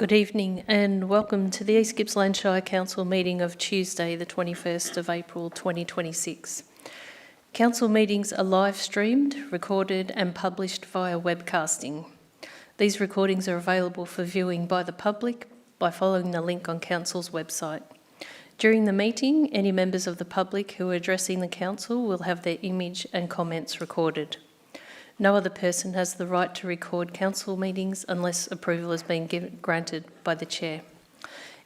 Good evening and welcome to the East Gippsland Shire Council meeting of Tuesday the 21st of April 2026. Council meetings are live streamed, recorded and published via webcasting. These recordings are available for viewing by the public by following the link on Council's website. During the meeting, any members of the public who are addressing the Council will have their image and comments recorded. No other person has the right to record council meetings unless approval has been granted by the chair.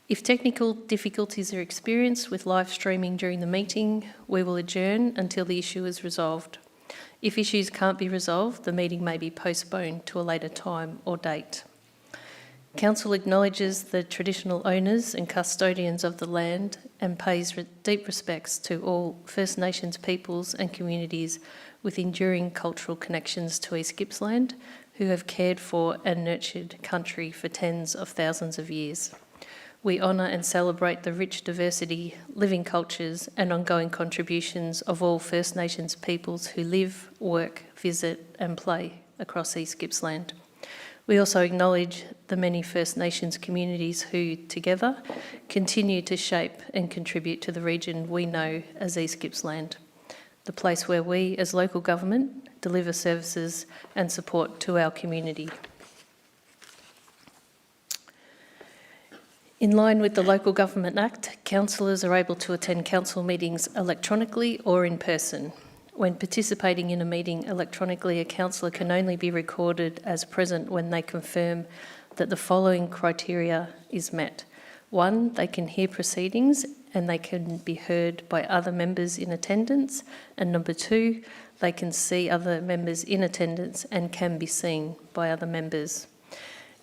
If technical difficulties are experienced with live streaming during the meeting, we will adjourn until the issue is resolved. If issues can't be resolved, the meeting may be postponed to a later time or date. Council acknowledges the traditional owners and custodians of the land and pays deep respects to all First Nations peoples and communities with enduring cultural connections to East Gippsland, who have cared for and nurtured country for tens of thousands of years. We honour and celebrate the rich diversity, living cultures and ongoing contributions of all First Nations peoples who live, work, visit and play across East Gippsland. We also acknowledge the many First Nations communities who, together, continue to shape and contribute to the region we know as East Gippsland, the place where we, as local government, deliver services and support to our community. In line with the Local Government Act, councillors are able to attend council meetings electronically or in person. When participating in a meeting electronically, a councillor can only be recorded as present when they confirm that the following criteria is met. 1, they can hear proceedings and they can be heard by other members in attendance. And number 2, they can see other members in attendance and can be seen by other members.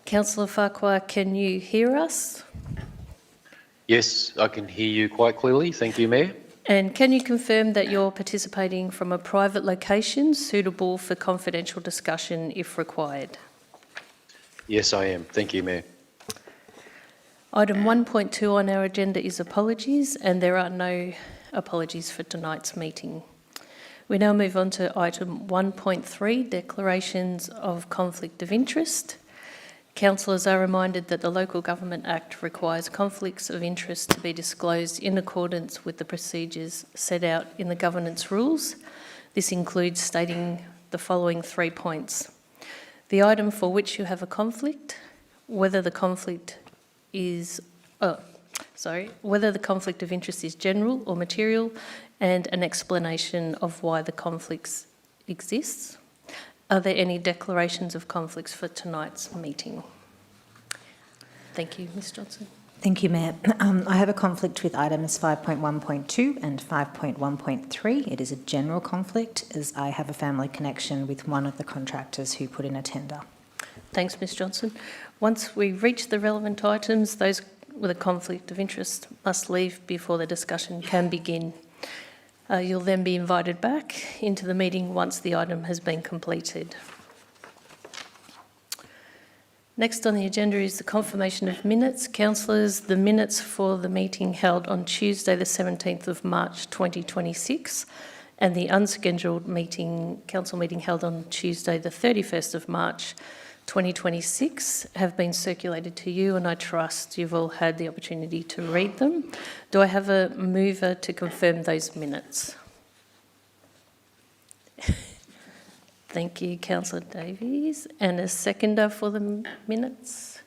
Councillor Farquhar, can you hear us? Yes, I can hear you quite clearly. Thank you, Mayor. And can you confirm that you're participating from a private location suitable for confidential discussion if required? Yes, I am. Thank you, Mayor. Item 1.2 on our agenda is apologies, and there are no apologies for tonight's meeting. We now move on to item 1.3, declarations of conflict of interest. Councillors are reminded that the Local Government Act requires conflicts of interest to be disclosed in accordance with the procedures set out in the governance rules. This includes stating the following 3 points. The item for which you have a conflict, whether the conflict of interest is general or material, and an explanation of why the conflicts exists. Are there any declarations of conflicts for tonight's meeting? Thank you, Ms Johnson. Thank you, Mayor. I have a conflict with items 5.1.2 and 5.1.3. It is a general conflict as I have a family connection with one of the contractors who put in a tender. Thanks, Ms Johnson. Once we reach the relevant items, those with a conflict of interest must leave before the discussion can begin. You'll then be invited back into the meeting once the item has been completed. Next on the agenda is the confirmation of minutes. Councillors, the minutes for the meeting held on Tuesday the 17th of March 2026 and the unscheduled council meeting held on Tuesday the 31st of March 2026 have been circulated to you, and I trust you've all had the opportunity to read them. Do I have a mover to confirm those minutes? Thank you, Councillor Davies. And a seconder for the minutes?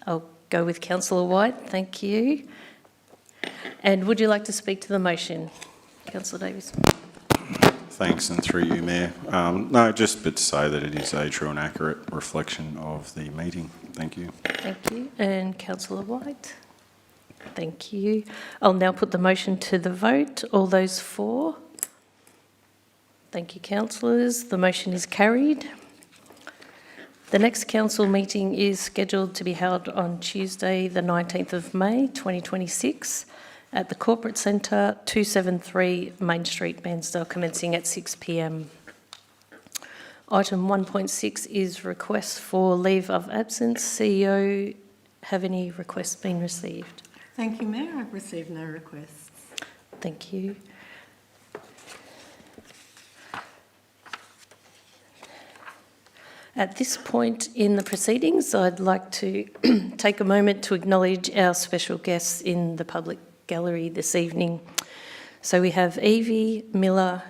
I'll go with Councillor White. Thank you. And would you like to speak to the motion? Councillor Davies. Thanks, and through you, Mayor. No, just but to say that it is a true and accurate reflection of the meeting. Thank you. Thank you. And Councillor White. Thank you. I'll now put the motion to the vote. All those for? Thank you, councillors. The motion is carried. The next council meeting is scheduled to be held on Tuesday, the 19th of May, 2026, at the Corporate Centre, 273 Main Street, Bairnsdale, commencing at 6 p.m. Item 1.6 is requests for leave of absence. CEO, have any requests been received? Thank you, Mayor. I've received no requests. Thank you. At this point in the proceedings, I'd like to take a moment to acknowledge our special guests in the public gallery this evening. So we have Evie, Miller,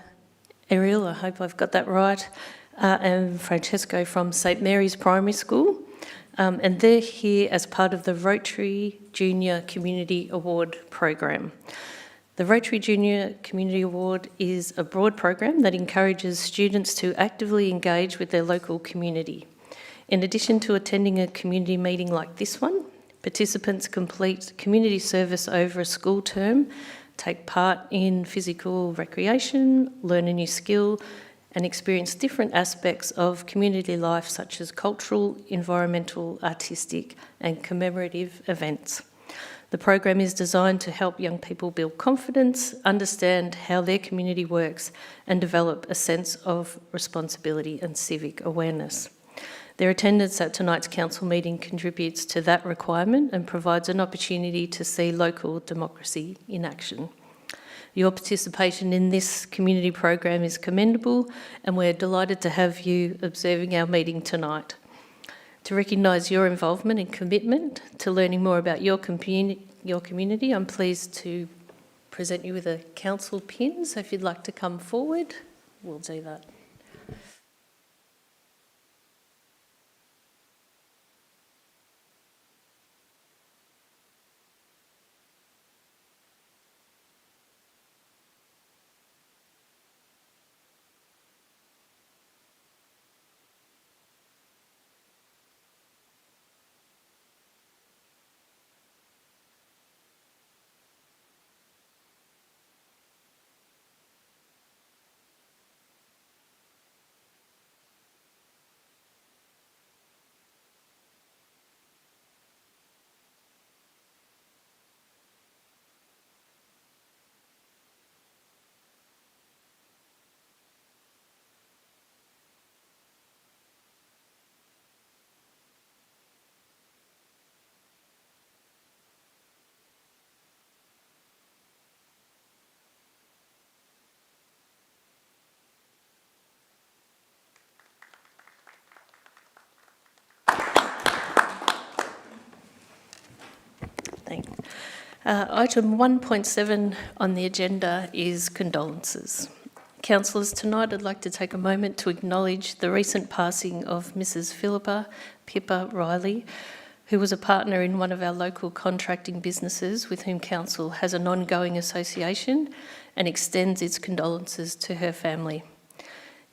Ariel, I hope I've got that right, and Francesco from St Mary's Primary School. And they're here as part of the Rotary Junior Community Award program. The Rotary Junior Community Award is a broad program that encourages students to actively engage with their local community. In addition to attending a community meeting like this one, participants complete community service over a school term, take part in physical recreation, learn a new skill, and experience different aspects of community life such as cultural, environmental, artistic, and commemorative events. The program is designed to help young people build confidence, understand how their community works, and develop a sense of responsibility and civic awareness. Their attendance at tonight's council meeting contributes to that requirement and provides an opportunity to see local democracy in action. Your participation in this community program is commendable, and we're delighted to have you observing our meeting tonight. To recognise your involvement and commitment to learning more about your community, I'm pleased to present you with a council pin. So if you'd like to come forward, we'll do that. Thanks. Item 1.7 on the agenda is condolences. Councillors, tonight I'd like to take a moment to acknowledge the recent passing of Mrs. Philippa Pippa Riley, who was a partner in one of our local contracting businesses with whom Council has an ongoing association and extends its condolences to her family.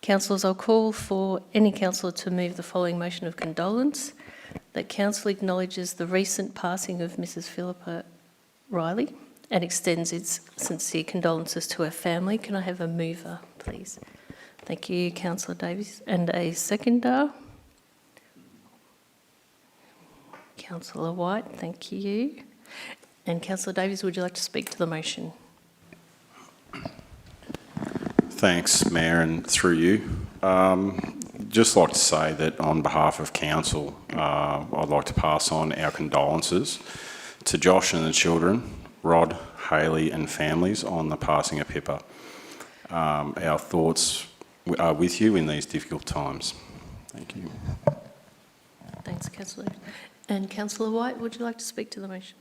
Councillors, I'll call for any councillor to move the following motion of condolence: that Council acknowledges the recent passing of Mrs. Philippa Riley and extends its sincere condolences to her family. Can I have a mover, please? Thank you, Councillor Davies. And a seconder? Councillor White, thank you. And Councillor Davies, would you like to speak to the motion? Thanks, Mayor, and through you. Just like to say that on behalf of Council, I'd like to pass on our condolences to Josh and the children, Rod, Hayley and families on the passing of Pippa. Our thoughts are with you in these difficult times. Thank you. Thanks, Councillor. And Councillor White, would you like to speak to the motion?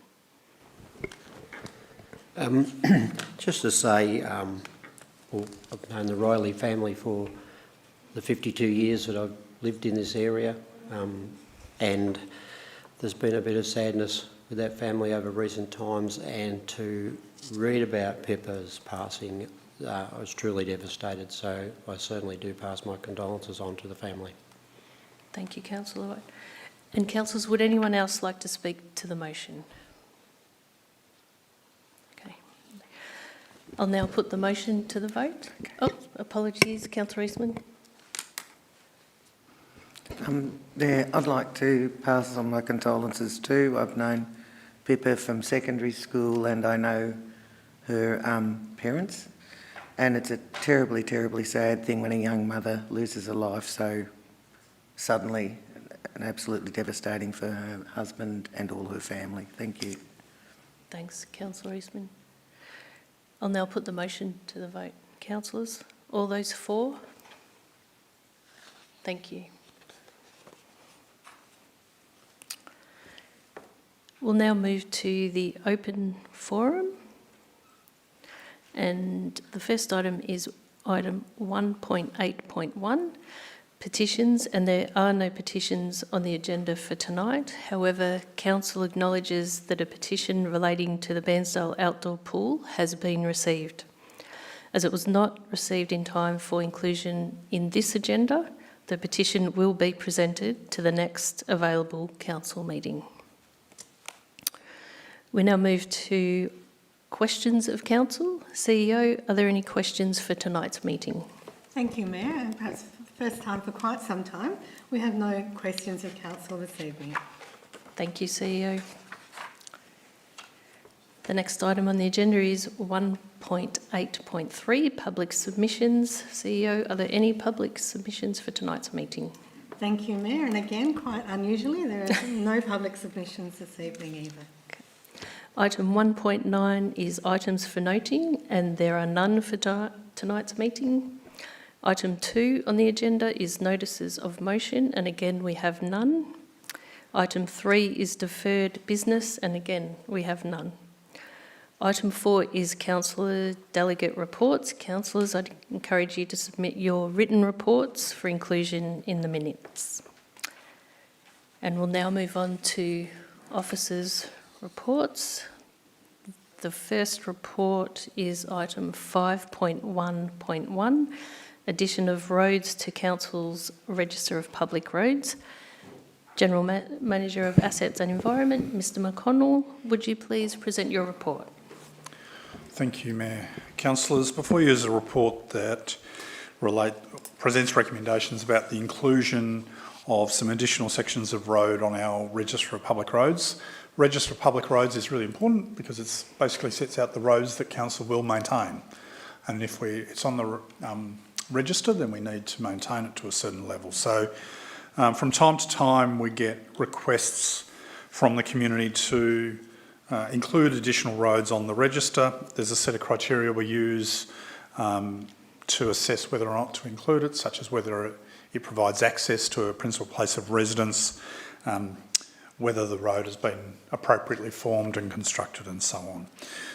Just to say, well, I've known the Riley family for the 52 years that I've lived in this area, and there's been a bit of sadness with that family over recent times, and to read about Pippa's passing, I was truly devastated, so I certainly do pass my condolences on to the family. Thank you, Councillor White. And councillors, would anyone else like to speak to the motion? Okay. I'll now put the motion to the vote. Okay. Oh, apologies, Councillor Eastman. I'd like to pass on my condolences too. I've known Pippa from secondary school and I know her parents, and it's a terribly, terribly sad thing when a young mother loses a life so suddenly, and absolutely devastating for her husband and all her family. Thank you. Thanks, Councillor Eastman. I'll now put the motion to the vote. Councillors, all those for? Thank you. We'll now move to the open forum. And the first item is item 1.8.1, petitions, and there are no petitions on the agenda for tonight. However, Council acknowledges that a petition relating to the Bairnsdale outdoor pool has been received. As it was not received in time for inclusion in this agenda, the petition will be presented to the next available Council meeting. We now move to questions of Council. CEO, are there any questions for tonight's meeting? Thank you, Mayor, and perhaps for the first time for quite some time, we have no questions of Council this evening. Thank you, CEO. The next item on the agenda is 1.8.3, public submissions. CEO, are there any public submissions for tonight's meeting? Thank you, Mayor, and again, quite unusually, there are no public submissions this evening either. Item 1.9 is items for noting, and there are none for tonight's meeting. Item 2 on the agenda is notices of motion, and again we have none. Item 3 is deferred business, and again we have none. Item 4 is Councillor Delegate reports. Councillors, I'd encourage you to submit your written reports for inclusion in the minutes. And we'll now move on to officers' reports. The first report is item 5.1.1, addition of roads to Council's Register of Public Roads. General Manager of Assets and Environment, Mr McConnell, would you please present your report? Thank you, Mayor. Councillors, before you is a report that presents recommendations about the inclusion of some additional sections of road on our Register of Public Roads. Register of Public Roads is really important because it basically sets out the roads that Council will maintain. And if it's on the register, then we need to maintain it to a certain level. So from time to time, we get requests from the community to include additional roads on the register. There's a set of criteria we use to assess whether or not to include it, such as whether it provides access to a principal place of residence, whether the road has been appropriately formed and constructed, and so on.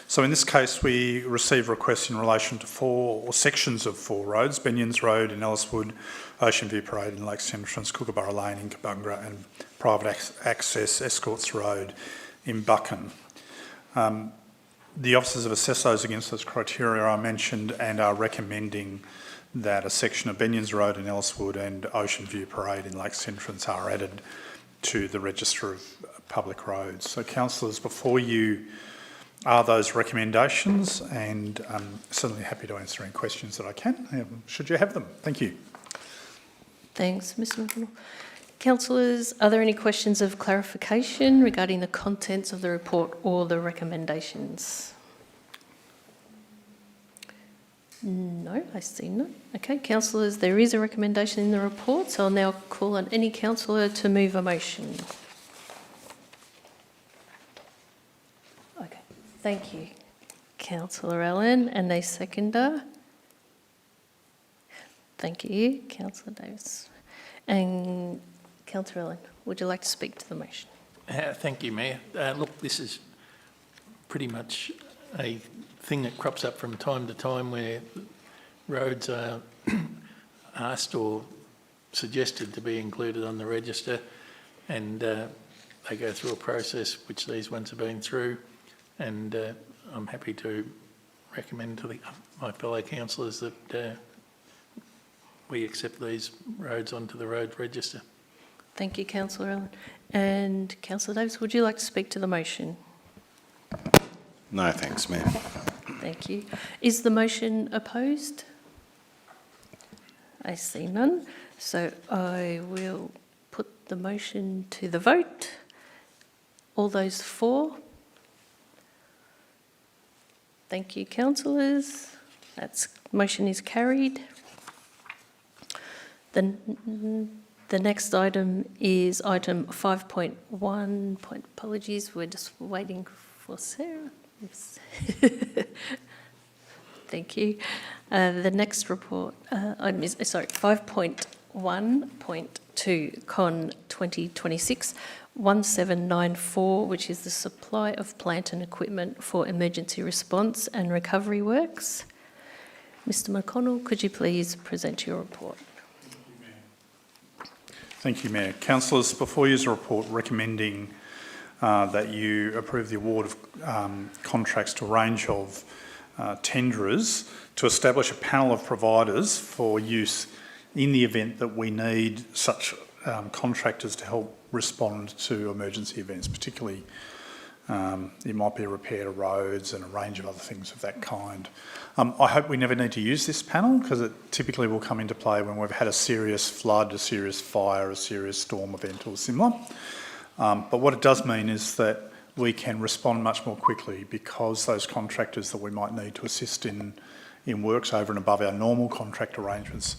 So in this case, we received requests in relation to sections of 4 roads: Benions Road in Elliswood, Ocean View Parade in Lakes Entrance, Kookaburra Lane in Kabungra, and Private Access Escorts Road in Buchan. The officers have assessed those against those criteria I mentioned and are recommending that a section of Benions Road in Elliswood and Ocean View Parade in Lakes Entrance are added to the Register of Public Roads. So, councillors, before you are those recommendations, and I'm certainly happy to answer any questions that I can, should you have them. Thank you. Thanks, Mr McConnell. Councillors, are there any questions of clarification regarding the contents of the report or the recommendations? No, I see none. Okay, councillors, there is a recommendation in the report, so I'll now call on any councillor to move a motion. Okay, thank you, Councillor Allen, and a seconder. Thank you, Councillor Davis. And Councillor Allen, would you like to speak to the motion? Thank you, Mayor. Look, this is pretty much a thing that crops up from time to time where roads are asked or suggested to be included on the register, and they go through a process which these ones have been through, and I'm happy to recommend to my fellow councillors that we accept these roads onto the road register. Thank you, Councillor Allen. And Councillor Davis, would you like to speak to the motion? No, thanks, Mayor. Thank you. Is the motion opposed? I see none. So I will put the motion to the vote. All those for? Thank you, councillors. That motion is carried. The next item is item 5.1. Apologies, we're just waiting for Sarah. Thank you. The next report, item is, 5.1 5.1.2 Con 2026-1794, which is the supply of plant and equipment for emergency response and recovery works. Mr McConnell, could you please present your report? Thank you, Mayor. Councillors, before you is a report recommending that you approve the award of contracts to a range of tenderers to establish a panel of providers for use in the event that we need such contractors to help respond to emergency events, particularly it might be a repair to roads and a range of other things of that kind. I hope we never need to use this panel because it typically will come into play when we've had a serious flood, a serious fire, a serious storm event or similar. But what it does mean is that we can respond much more quickly because those contractors that we might need to assist in works over and above our normal contract arrangements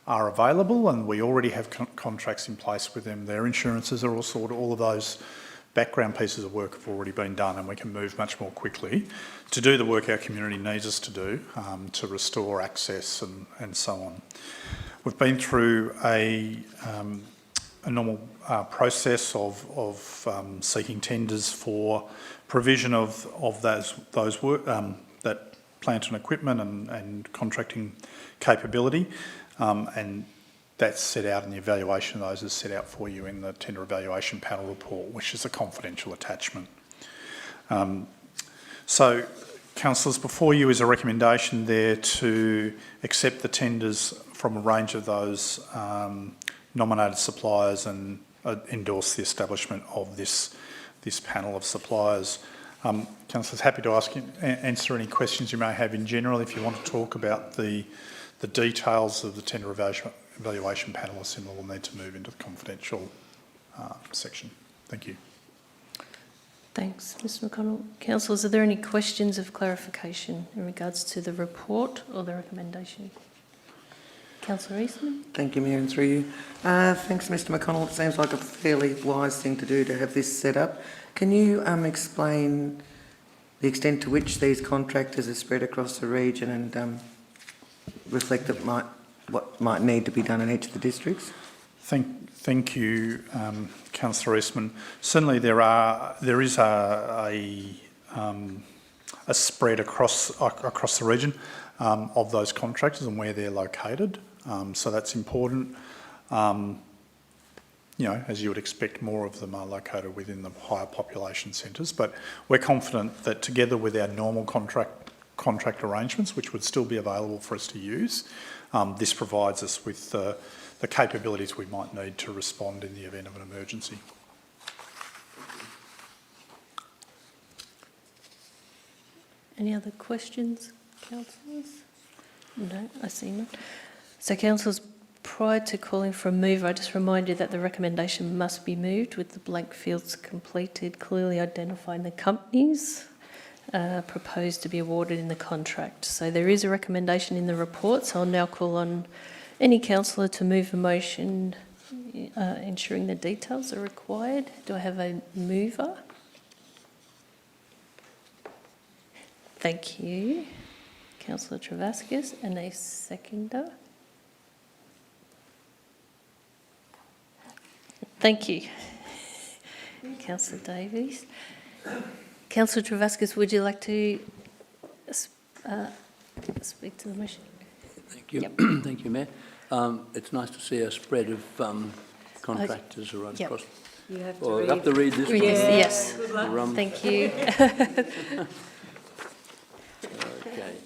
are available, and we already have contracts in place with them. Their insurances are all sorted, all of those background pieces of work have already been done, and we can move much more quickly to do the work our community needs us to do to restore access and so on. We've been through a normal process of seeking tenders for provision of those work, that plant and equipment and contracting capability, and that's set out in the evaluation of those is set out for you in the tender evaluation panel report, which is a confidential attachment. So, councillors, before you is a recommendation there to accept the tenders from a range of those nominated suppliers and endorse the establishment of this panel of suppliers. Councillors, happy to answer any questions you may have in general. If you want to talk about the details of the tender evaluation panel or similar, we'll need to move into the confidential section. Thank you. Thanks, Mr McConnell. Councillors, are there any questions of clarification in regards to the report or the recommendation? Councillor Eastman. Thank you, Mayor, and through you. Thanks, Mr McConnell. It seems like a fairly wise thing to do to have this set up. Can you explain the extent to which these contractors are spread across the region and reflect what might need to be done in each of the districts? Thank you, Councillor Eastman. Certainly, there is a spread across the region of those contractors and where they're located. So that's important. You know, as you would expect, more of them are located within the higher population centres. But we're confident that together with our normal contract arrangements, which would still be available for us to use, this provides us with the capabilities we might need to respond in the event of an emergency. Any other questions, councillors? No, I see none. So, councillors, prior to calling for a move, I just remind you that the recommendation must be moved with the blank fields completed, clearly identifying the companies proposed to be awarded in the contract. So there is a recommendation in the report, so I'll now call on any councillor to move a motion ensuring the details are required. Do I have a mover? Thank you, Councillor Travaskis, and a seconder. Thank you, Councillor Davies. Councillor Travaskis, would you like to speak to the motion? Thank you. Yep. Thank you, Mayor. It's nice to see a spread of contractors right Yep. across. You have to Well, read. I have to read this one. Yes. Rum. Thank you. Okay.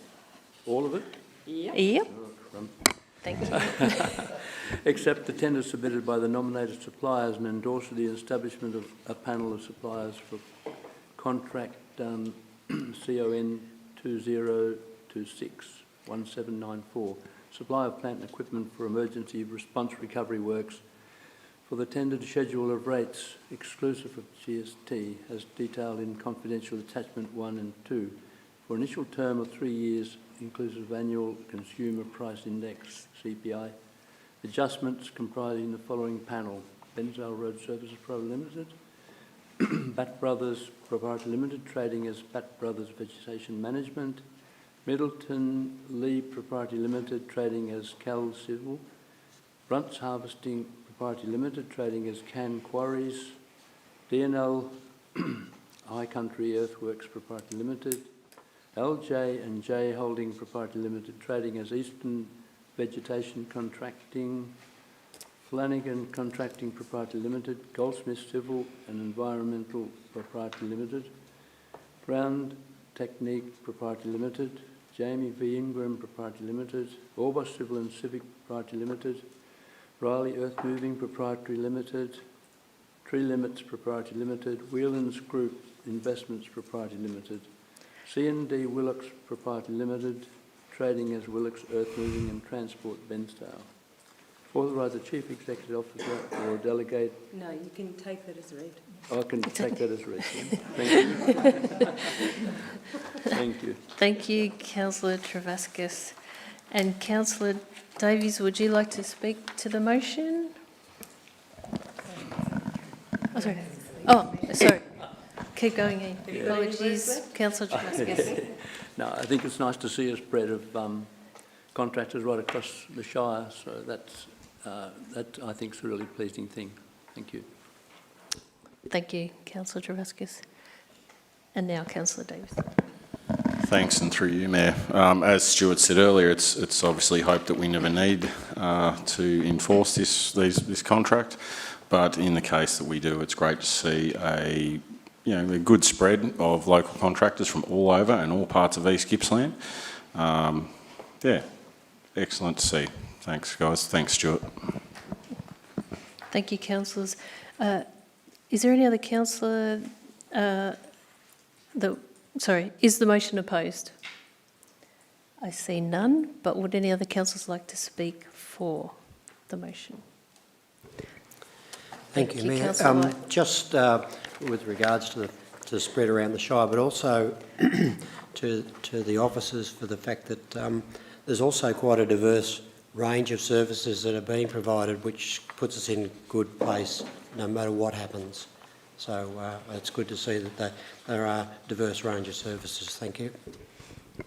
All of it? Yep. Rum. Thank you. Accept the tender submitted by the nominated suppliers and endorse the establishment of a panel of suppliers for contract CON 2026-1794, supply of plant and equipment for emergency response recovery works for the tendered schedule of rates exclusive of GST as detailed in confidential attachment 1 and 2 for initial term of 3 years inclusive of annual consumer price index CPI. Adjustments comprising the following panel: Bairnsdale Road Services Private Limited, Bat Brothers Proprietary Limited, trading as Bat Brothers Vegetation Management, Middleton Lee Proprietary Limited, trading as Cal Civil, Brunts Harvesting Proprietary Limited, trading as Can Quarries, DNL High Country Earthworks Proprietary Limited, LJ&J Holding Proprietary Limited, trading as Eastern Vegetation Contracting, Flanagan Contracting Proprietary Limited, Goldsmith Civil and Environmental Proprietary Limited, Brown Technique Proprietary Limited, Jamie V. Ingram Proprietary Limited, Orbos Civil and Civic Proprietary Limited, Riley Earth Moving Proprietary Limited, Tree Limits Proprietary Limited, Whelan's Group Investments Proprietary Limited, C&D Willocks Proprietary Limited, trading as Willocks Earth Moving and Transport Bairnsdale. Authorise the Chief Executive Officer or Delegate. No, you can take that as read. I can take that as read. Thank you. Thank you. Thank you, Councillor Travascus. And Councillor Davies, would you like to speak to the motion? Oh, sorry. Oh, sorry. Keep going, Ian. Yeah. Apologies, Councillor Travascus. No, I think it's nice to see a spread of contractors right across the Shire, so that I think is a really pleasing thing. Thank you. Thank you, Councillor Travascus. And now, Councillor Davies. Thanks, and through you, Mayor. As Stuart said earlier, it's obviously hoped that we never need to enforce this contract, but in the case that we do, it's great to see a good spread of local contractors from all over and all parts of East Gippsland. Yeah, excellent to see. Thanks, guys. Thanks, Stuart. Thank you, councillors. Is there any other councillor is the motion opposed? I see none, but would any other councillors like to speak for the motion? Thank you, Mayor. Councillor White. Just with regards to the spread around the Shire, but also to the officers for the fact that there's also quite a diverse range of services that are being provided, which puts us in a good place no matter what happens. So it's good to see that there are a diverse range of services. Thank you.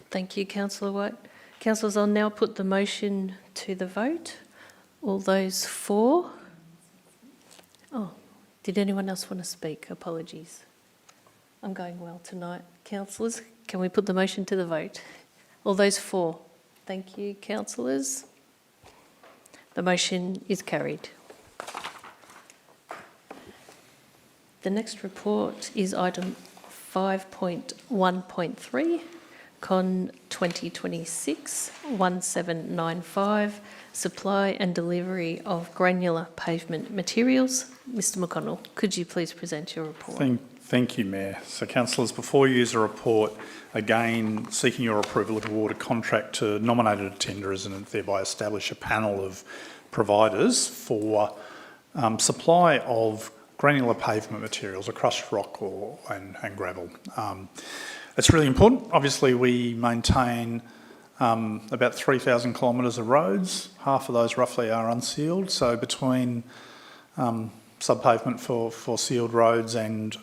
Thank you, Councillor White. Councillors, I'll now put the motion to the vote. All those for? Oh, did anyone else want to speak? Apologies. I'm going well tonight. Councillors, can we put the motion to the vote? All those for? Thank you, councillors. The motion is carried. The next report is item 5.1.3, Con 2026-1795, supply and delivery of granular pavement materials. Mr McConnell, could you please present your report? Thank you, Mayor. So, councillors, before you use a report, again, seeking your approval to award a contract to nominated tenderers and thereby establish a panel of providers for supply of granular pavement materials, a crushed rock and gravel. It's really important. Obviously, we maintain about 3,000 kilometres of roads. Half of those roughly are unsealed. So between subpavement for sealed roads and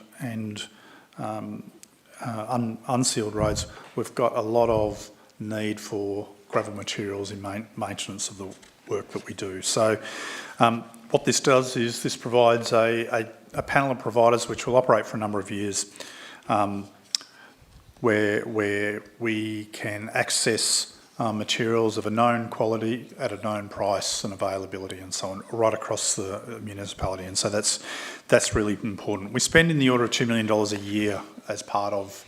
unsealed roads, we've got a lot of need for gravel materials in maintenance of the work that we do. So what this does is this provides a panel of providers which will operate for a number of years, where we can access materials of a known quality at a known price and availability and so on right across the municipality, and so that's really important. We spend in the order of $2 million a year as part of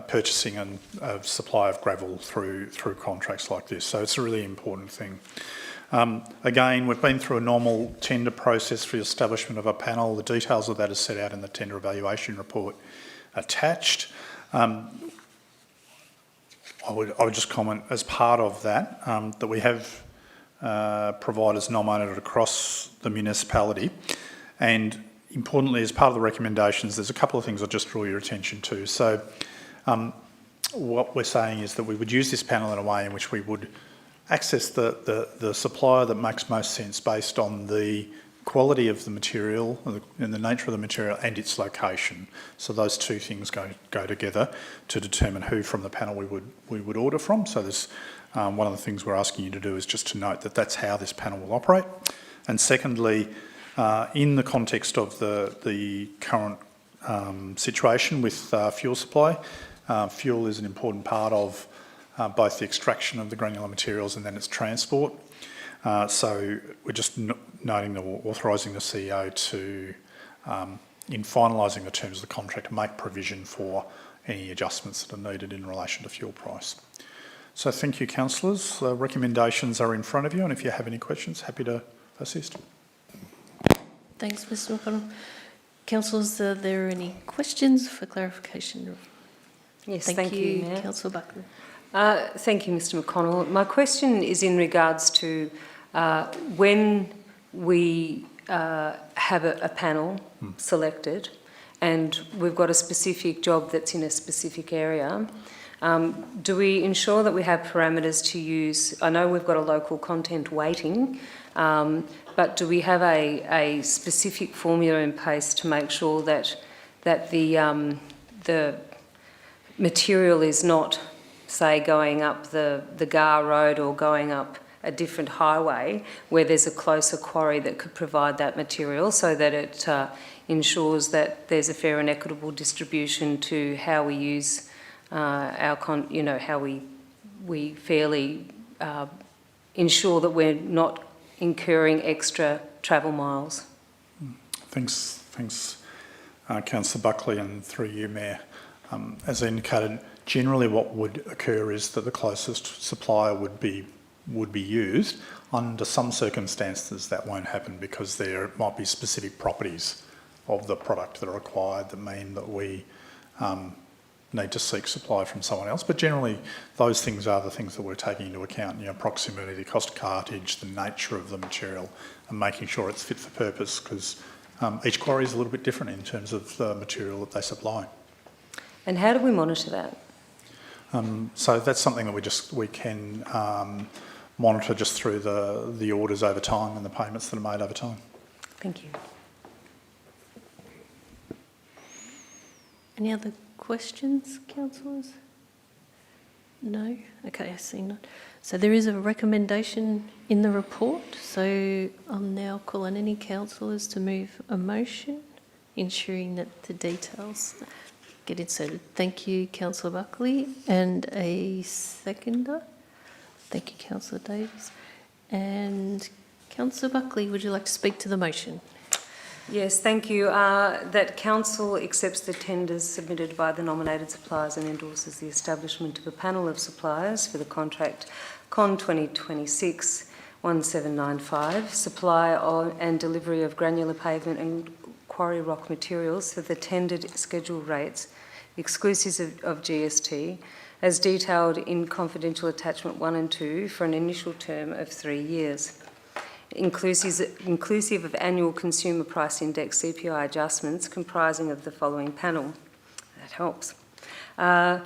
purchasing and supply of gravel through contracts like this, so it's a really important thing. Again, we've been through a normal tender process for the establishment of a panel. The details of that are set out in the tender evaluation report attached. I would just comment as part of that that we have providers nominated across the municipality, and importantly, as part of the recommendations, there's a couple of things I'll just draw your attention to. So what we're saying is that we would use this panel in a way in which we would access the supplier that makes most sense based on the quality of the material and the nature of the material and its location. So those two things go together to determine who from the panel we would order from. So there's one of the things we're asking you to do is just to note that that's how this panel will operate. And secondly, in the context of the current situation with fuel supply, fuel is an important part of both the extraction of the granular materials and then its transport. So we're just noting that we're authorising the CEO to, in finalising the terms of the contract, make provision for any adjustments that are needed in relation to fuel price. So thank you, councillors. The recommendations are in front of you, and if you have any questions, happy to assist. Thanks, Mr McConnell. Councillors, are there any questions for clarification? Yes, Thank you, Mayor. Councillor Buckley. Thank you, Mr McConnell. My question is in regards to when we have a panel selected and we've got a specific job that's in a specific area, do we ensure that we have parameters to use? I know we've got a local content weighting, but do we have a specific formula in place to make sure that the material is not, say, going up the Gar Road or going up a different highway where there's a closer quarry that could provide that material, so that it ensures that there's a fair and equitable distribution to how we use how we fairly ensure that we're not incurring extra travel miles. Thanks, Councillor Buckley, and through you, Mayor. As I indicated, generally what would occur is that the closest supplier would be used. Under some circumstances that won't happen because there might be specific properties of the product that are required that mean that we need to seek supply from someone else. But generally those things are the things that we're taking into account, proximity, the cost of cartage, the nature of the material, and making sure it's fit for purpose, because each quarry is a little bit different in terms of the material that they supply. And how do we monitor that? So that's something that we can monitor just through the orders over time and the payments that are made over time. Thank you. Any other questions, councillors? No? Okay, I see none. So there is a recommendation in the report, so I'll now call on any councillors to move a motion, ensuring that the details get inserted. Thank you, Councillor Buckley. And a seconder? Thank you, Councillor Davis. And Councillor Buckley, would you like to speak to the motion? Yes, thank you. That Council accepts the tenders submitted by the nominated suppliers and endorses the establishment of a panel of suppliers for the contract CON 2026-1795, supply and delivery of granular pavement and quarry rock materials for the tendered schedule rates, exclusive of GST, as detailed in confidential attachment 1 and 2 for an initial term of 3 years. Inclusive of annual consumer price index CPI adjustments comprising of the following panel. That helps. A.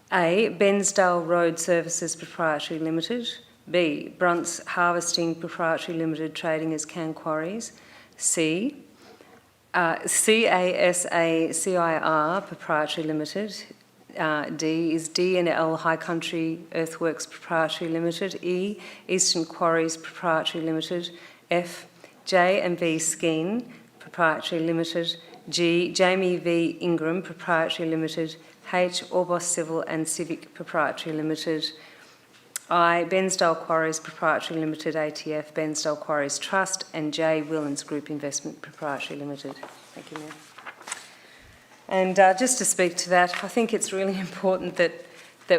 Bairnsdale Road Services Proprietary Limited. B. Brunt's Harvesting Proprietary Limited, trading as Can Quarries. C. CASA CIR Proprietary Limited. D is D&L High Country Earthworks Proprietary Limited. E, Eastern Quarries Proprietary Limited. F, J&V Skeen Proprietary Limited. G, Jamie V Ingram Proprietary Limited. H, Orbos Civil and Civic Proprietary Limited. I, Bairnsdale Quarries Proprietary Limited, ATF, Bairnsdale Quarries Trust, and J, Willans Group Investment Proprietary Limited. Thank you, Mayor. And just to speak to that, I think it's really important that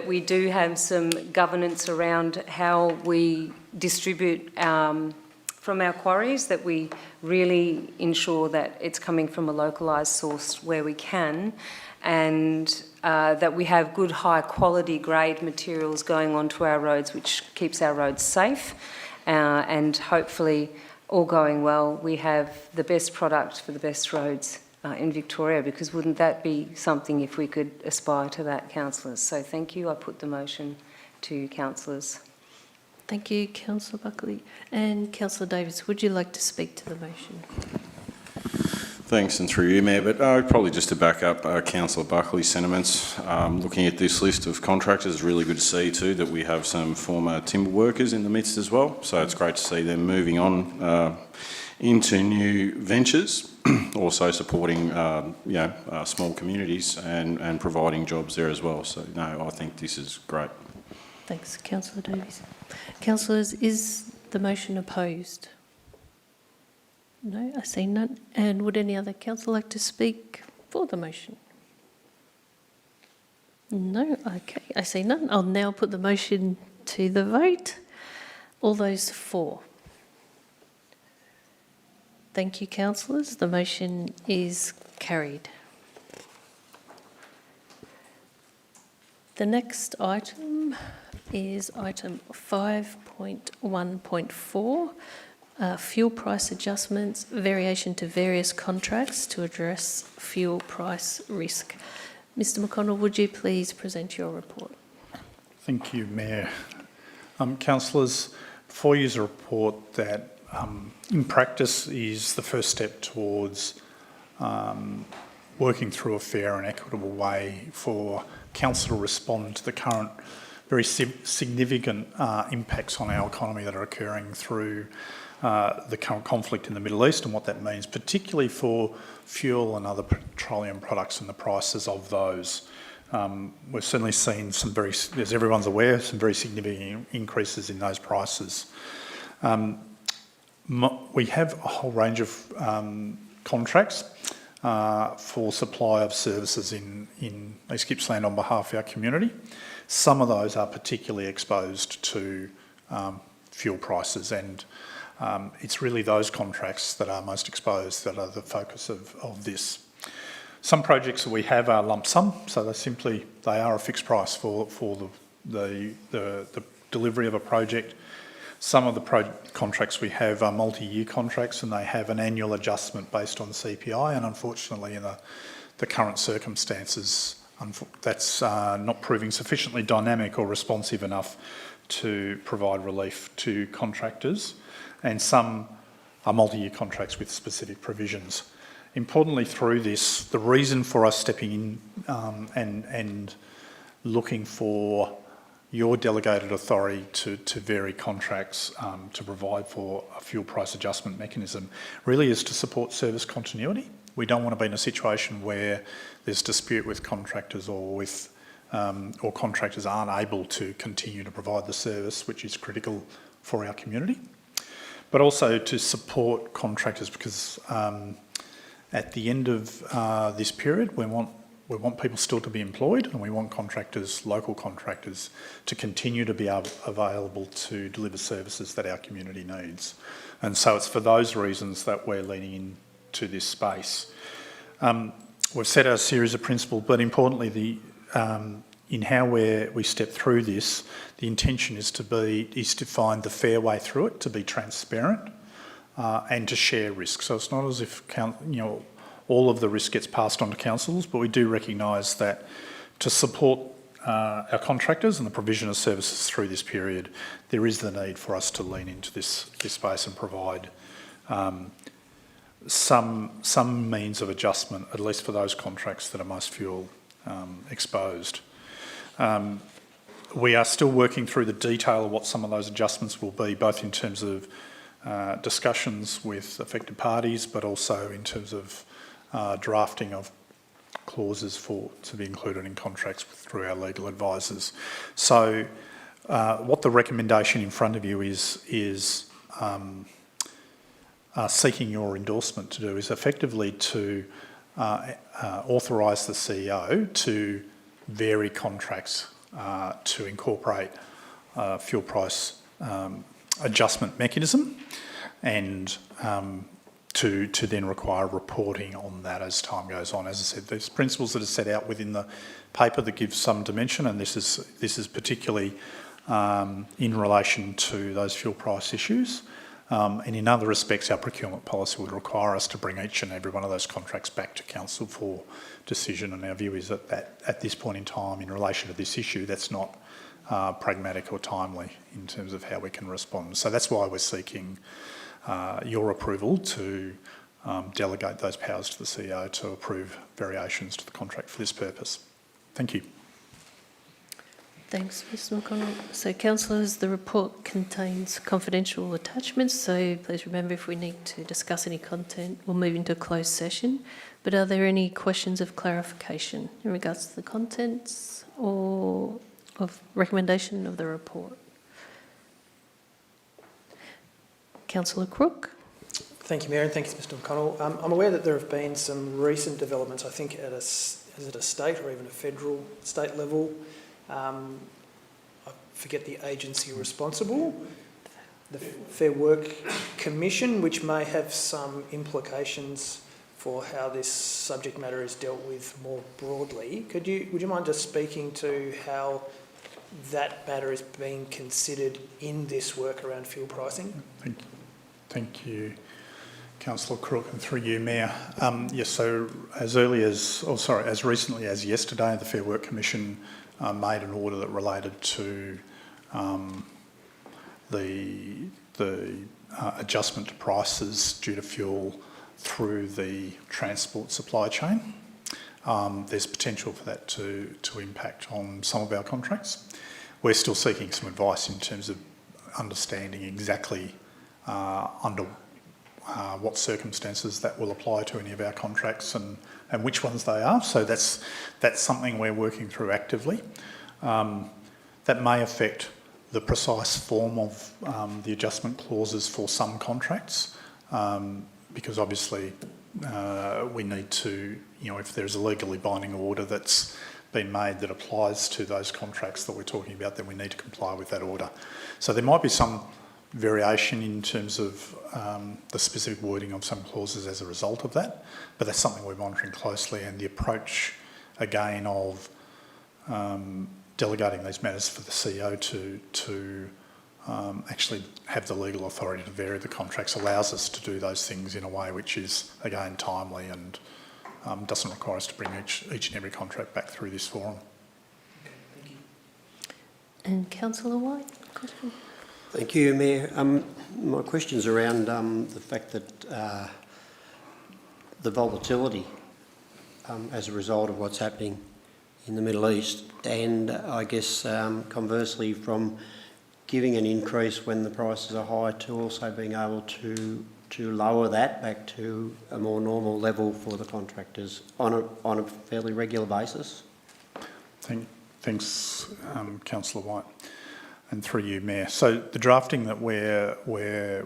we do have some governance around how we distribute from our quarries, that we really ensure that it's coming from a localised source where we can, and that we have good high quality grade materials going onto our roads, which keeps our roads safe, and hopefully, all going well, we have the best product for the best roads in Victoria, because wouldn't that be something if we could aspire to that, councillors? So thank you. I put the motion to councillors. Thank you, Councillor Buckley. And Councillor Davis, would you like to speak to the motion? Thanks, and through you, Mayor, but probably just to back up Councillor Buckley's sentiments, looking at this list of contractors, it's really good to see too that we have some former timber workers in the midst as well, so it's great to see them moving on into new ventures, also supporting small communities and providing jobs there as well. So no, I think this is great. Thanks, Councillor Davies. Councillors, is the motion opposed? No, I see none. And would any other councillor like to speak for the motion? No, okay, I see none. I'll now put the motion to the vote. All those for? Thank you, councillors. The motion is carried. The next item is item 5.1.4. Fuel price adjustments, variation to various contracts to address fuel price risk. Mr McConnell, would you please present your report? Thank you, Mayor. Councillors, before you use a report that in practice is the first step towards working through a fair and equitable way for council to respond to the current very significant impacts on our economy that are occurring through the current conflict in the Middle East and what that means, particularly for fuel and other petroleum products and the prices of those. We've certainly seen some as everyone's aware, some very significant increases in those prices. We have a whole range of contracts for supply of services in East Gippsland on behalf of our community. Some of those are particularly exposed to fuel prices, and it's really those contracts that are most exposed that are the focus of this. Some projects that we have are lump sum, so they are a fixed price for the delivery of a project. Some of the contracts we have are multi-year contracts, and they have an annual adjustment based on CPI, and unfortunately in the current circumstances, that's not proving sufficiently dynamic or responsive enough to provide relief to contractors, and some are multi-year contracts with specific provisions. Importantly, through this, the reason for us stepping in and looking for your delegated authority to vary contracts to provide for a fuel price adjustment mechanism really is to support service continuity. We don't want to be in a situation where there's dispute with contractors or contractors aren't able to continue to provide the service, which is critical for our community. But also to support contractors, because at the end of this period, we want people still to be employed, and we want contractors, local contractors, to continue to be available to deliver services that our community needs. And so it's for those reasons that we're leaning into this space. We've set out a series of principles, but importantly, in how we step through this, the intention is to find the fair way through it, to be transparent and to share risk. So it's not as if all of the risk gets passed on to councils, but we do recognise that to support our contractors and the provision of services through this period, there is the need for us to lean into this space and provide some means of adjustment, at least for those contracts that are most fuel exposed. We are still working through the detail of what some of those adjustments will be, both in terms of discussions with affected parties, but also in terms of drafting of clauses to be included in contracts through our legal advisors. So what the recommendation in front of you is seeking your endorsement to do is effectively to authorise the CEO to vary contracts to incorporate fuel price adjustment mechanism, and to then require reporting on that as time goes on. As I said, there's principles that are set out within the paper that give some dimension, and this is particularly in relation to those fuel price issues. And in other respects, our procurement policy would require us to bring each and every one of those contracts back to council for decision, and our view is that at this point in time, in relation to this issue, that's not pragmatic or timely in terms of how we can respond. So that's why we're seeking your approval to delegate those powers to the CEO to approve variations to the contract for this purpose. Thank you. Thanks, Mr McConnell. So, councillors, the report contains confidential attachments, so please remember if we need to discuss any content, we'll move into a closed session. But are there any questions of clarification in regards to the contents or of recommendation of the report? Councillor Crook. Thank you, Mayor, and thank you, Mr McConnell. I'm aware that there have been some recent developments, I think at a state or even a federal state level. I forget the agency responsible, the Fair Work Commission, which may have some implications for how this subject matter is dealt with more broadly. Would you mind just speaking to how that matter is being considered in this work around fuel pricing? Thank you, Councillor Crook, and through you, Mayor. Yes, so as recently as yesterday, the Fair Work Commission made an order that related to the adjustment to prices due to fuel through the transport supply chain. There's potential for that to impact on some of our contracts. We're still seeking some advice in terms of understanding exactly under what circumstances that will apply to any of our contracts and which ones they are. So that's something we're working through actively. That may affect the precise form of the adjustment clauses for some contracts, because obviously we need to, if there's a legally binding order that's been made that applies to those contracts that we're talking about, then we need to comply with that order. So there might be some variation in terms of the specific wording of some clauses as a result of that, but that's something we're monitoring closely, and the approach again of delegating these matters for the CEO to actually have the legal authority to vary the contracts allows us to do those things in a way which is again timely and doesn't require us to bring each and every contract back through this forum. Okay, thank you. And Councillor White, question? Thank you, Mayor. My question's around the fact that the volatility as a result of what's happening in the Middle East, and I guess conversely from giving an increase when the prices are high to also being able to lower that back to a more normal level for the contractors on a fairly regular basis. Thanks, Councillor White. And through you, Mayor. So the drafting that we're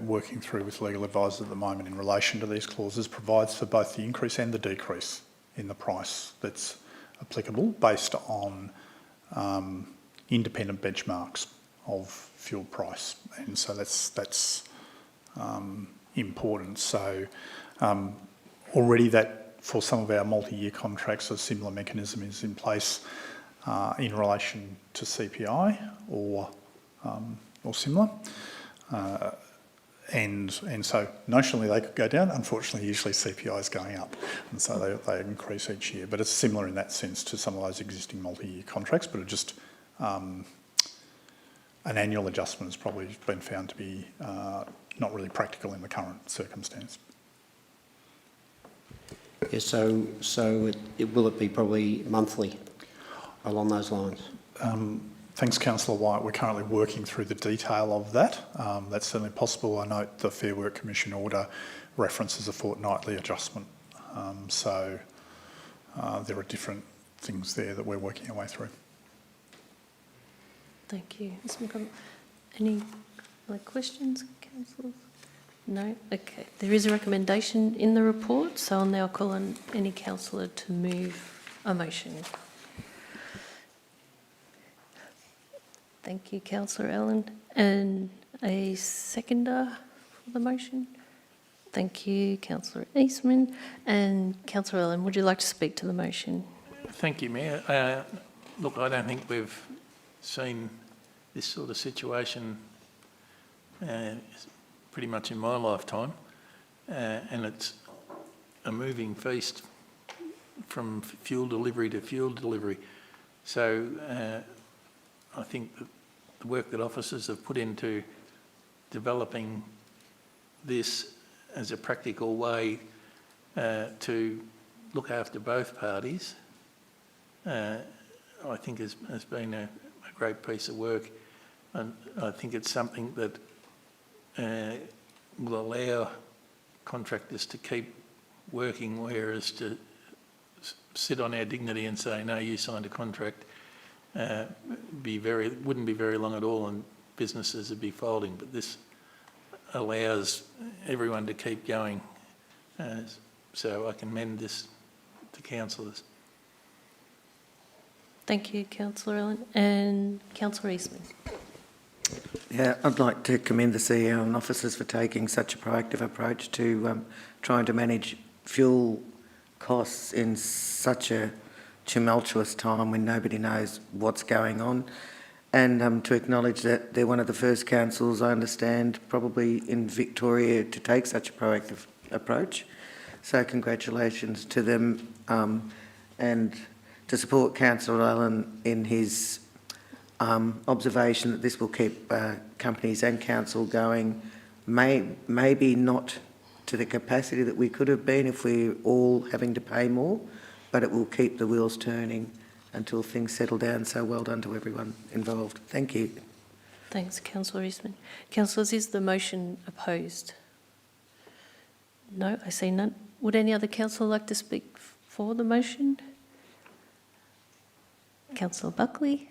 working through with legal advisors at the moment in relation to these clauses provides for both the increase and the decrease in the price that's applicable based on independent benchmarks of fuel price, and so that's important. So already that for some of our multi-year contracts, a similar mechanism is in place in relation to CPI or similar, and so notionally they could go down. Unfortunately, usually CPI is going up, and so they increase each year. But it's similar in that sense to some of those existing multi-year contracts, but it just an annual adjustment has probably been found to be not really practical in the current circumstance. Yeah, so will it be probably monthly along those lines? Thanks, Councillor White. We're currently working through the detail of that. That's certainly possible. I note the Fair Work Commission order references a fortnightly adjustment. So there are different things there that we're working our way through. Thank you. Mr McConnell. Any other questions, councillors? No? Okay. There is a recommendation in the report, so I'll now call on any councillor to move a motion. Thank you, Councillor Allen. And a seconder for the motion? Thank you, Councillor Eastman. And Councillor Allen, would you like to speak to the motion? Thank you, Mayor. Look, I don't think we've seen this sort of situation pretty much in my lifetime, and it's a moving feast from fuel delivery to fuel delivery. So I think that the work that officers have put into developing this as a practical way to look after both parties, I think has been a great piece of work. And I think it's something that will allow contractors to keep working, whereas to sit on our dignity and say, no, you signed a contract, wouldn't be very long at all, and businesses would be folding. But this allows everyone to keep going, so I can mend this to councillors. Thank you, Councillor Allen. And Councillor Eastman. Yeah, I'd like to commend the CEO and officers for taking such a proactive approach to trying to manage fuel costs in such a tumultuous time when nobody knows what's going on, and to acknowledge that they're one of the first councils, I understand, probably in Victoria to take such a proactive approach. So congratulations to them, and to support Councillor Allen in his observation that this will keep companies and council going, maybe not to the capacity that we could have been if we're all having to pay more, but it will keep the wheels turning until things settle down. So well done to everyone involved. Thank you. Thanks, Councillor Eastman. Councillors, is the motion opposed? No, I see none. Would any other councillor like to speak for the motion? Councillor Buckley.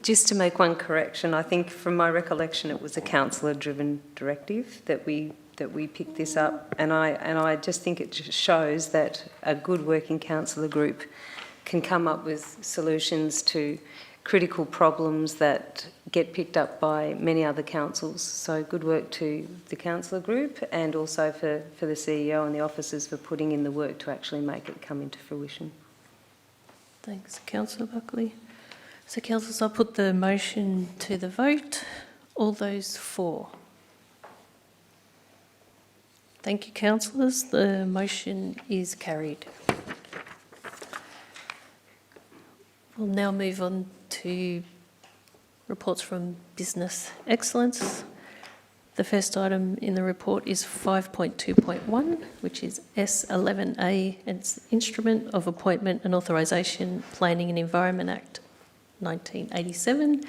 Just to make one correction, I think from my recollection it was a councillor-driven directive that we picked this up, and I just think it just shows that a good working councillor group can come up with solutions to critical problems that get picked up by many other councils. So good work to the councillor group, and also for the CEO and the officers for putting in the work to actually make it come into fruition. Thanks, Councillor Buckley. So, councillors, I'll put the motion to the vote. All those for? Thank you, councillors. The motion is carried. We'll now move on to reports from Business Excellence. The first item in the report is 5.2.1, which is S11A, and it's Instrument of Appointment and Authorisation, Planning and Environment Act 1987.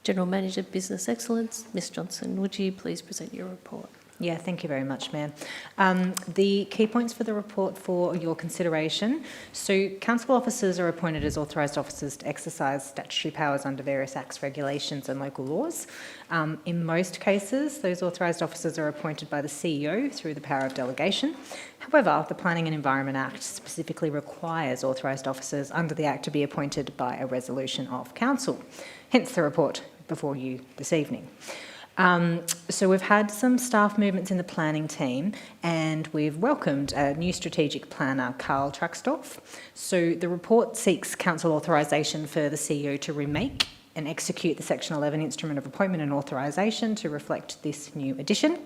General Manager, Business Excellence, Ms Johnson, would you please present your report? Yeah, thank you very much, Mayor. The key points for the report for your consideration. So, council officers are appointed as authorised officers to exercise statutory powers under various acts, regulations and local laws. In most cases, those authorised officers are appointed by the CEO through the power of delegation. However, the Planning and Environment Act specifically requires authorised officers under the Act to be appointed by a resolution of council. Hence the report before you this evening. So we've had some staff movements in the planning team, and we've welcomed a new strategic planner, Carl Truxdorf. So the report seeks council authorisation for the CEO to remake and execute the Section 11 Instrument of Appointment and Authorisation to reflect this new addition.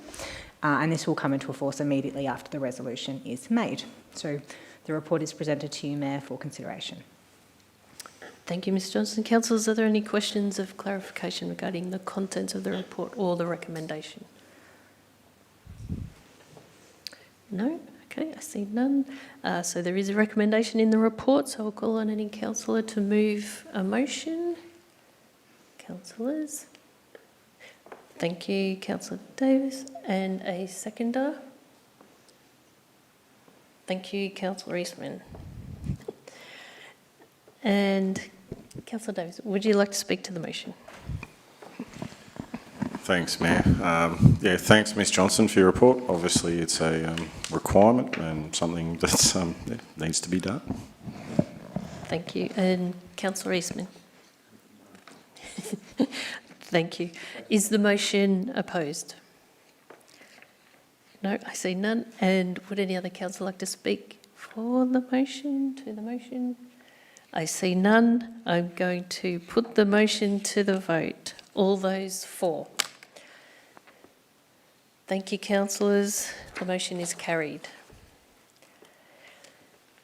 And this will come into force immediately after the resolution is made. So the report is presented to you, Mayor, for consideration. Thank you, Ms Johnson. Councillors, are there any questions of clarification regarding the contents of the report or the recommendation? No? Okay, I see none. So there is a recommendation in the report, so I'll call on any councillor to move a motion. Councillors. Thank you, Councillor Davis. And a seconder. Thank you, Councillor Eastman. And Councillor Davis, would you like to speak to the motion? Thanks, Mayor. Thanks, Ms Johnson, for your report. Obviously, it's a requirement and something that needs to be done. Thank you. And Councillor Eastman? Thank you. Is the motion opposed? No, I see none. And would any other councillor like to speak for the motion, to the motion? I see none. I'm going to put the motion to the vote. All those for? Thank you, councillors. The motion is carried.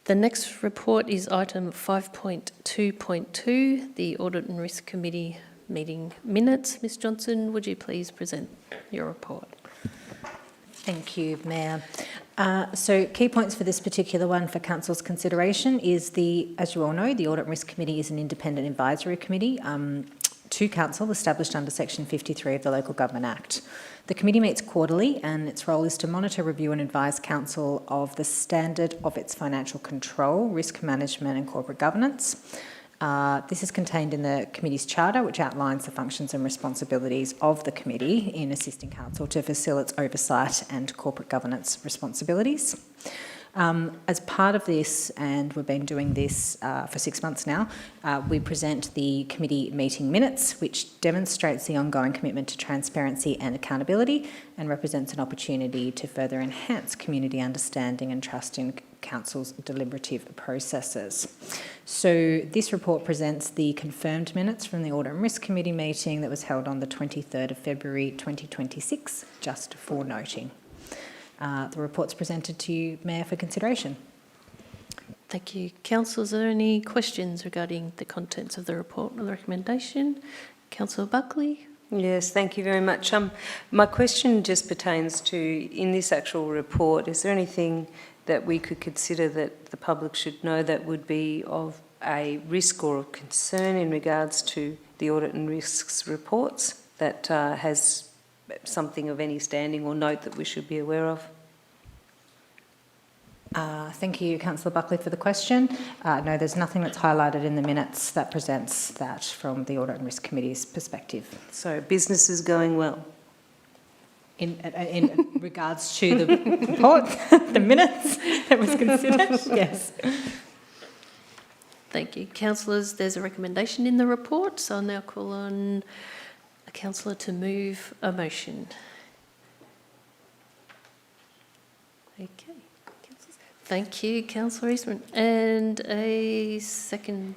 The next report is item 5.2.2, the Audit and Risk Committee meeting minutes. Ms Johnson, would you please present your report? Thank you, Mayor. So key points for this particular one for Council's consideration is as you all know, the Audit and Risk Committee is an independent advisory committee to Council established under Section 53 of the Local Government Act. The committee meets quarterly and its role is to monitor, review and advise Council of the standard of its financial control, risk management and corporate governance. This is contained in the committee's charter, which outlines the functions and responsibilities of the committee in assisting Council to fulfil its oversight and corporate governance responsibilities. As part of this, and we've been doing this for 6 months now, we present the committee meeting minutes, which demonstrates the ongoing commitment to transparency and accountability and represents an opportunity to further enhance community understanding and trust in Council's deliberative processes. So this report presents the confirmed minutes from the Audit and Risk Committee meeting that was held on the 23rd of February 2026, just for noting. The report's presented to you, Mayor, for consideration. Thank you. Councillors, are there any questions regarding the contents of the report or the recommendation? Councillor Buckley? Yes, thank you very much. My question just pertains to, in this actual report, is there anything that we could consider that the public should know that would be of a risk or a concern in regards to the Audit and Risks reports that has something of any standing or note that we should be aware of? Thank you, Councillor Buckley, for the question. No, there's nothing that's highlighted in the minutes that presents that from the Audit and Risk Committee's perspective. So business is going well? In regards to the report, the minutes that was considered, yes. Thank you. Councillors, there's a recommendation in the report, so I'll now call on a councillor to move a motion. Okay. Thank you, Councillor Eastman. And a seconder.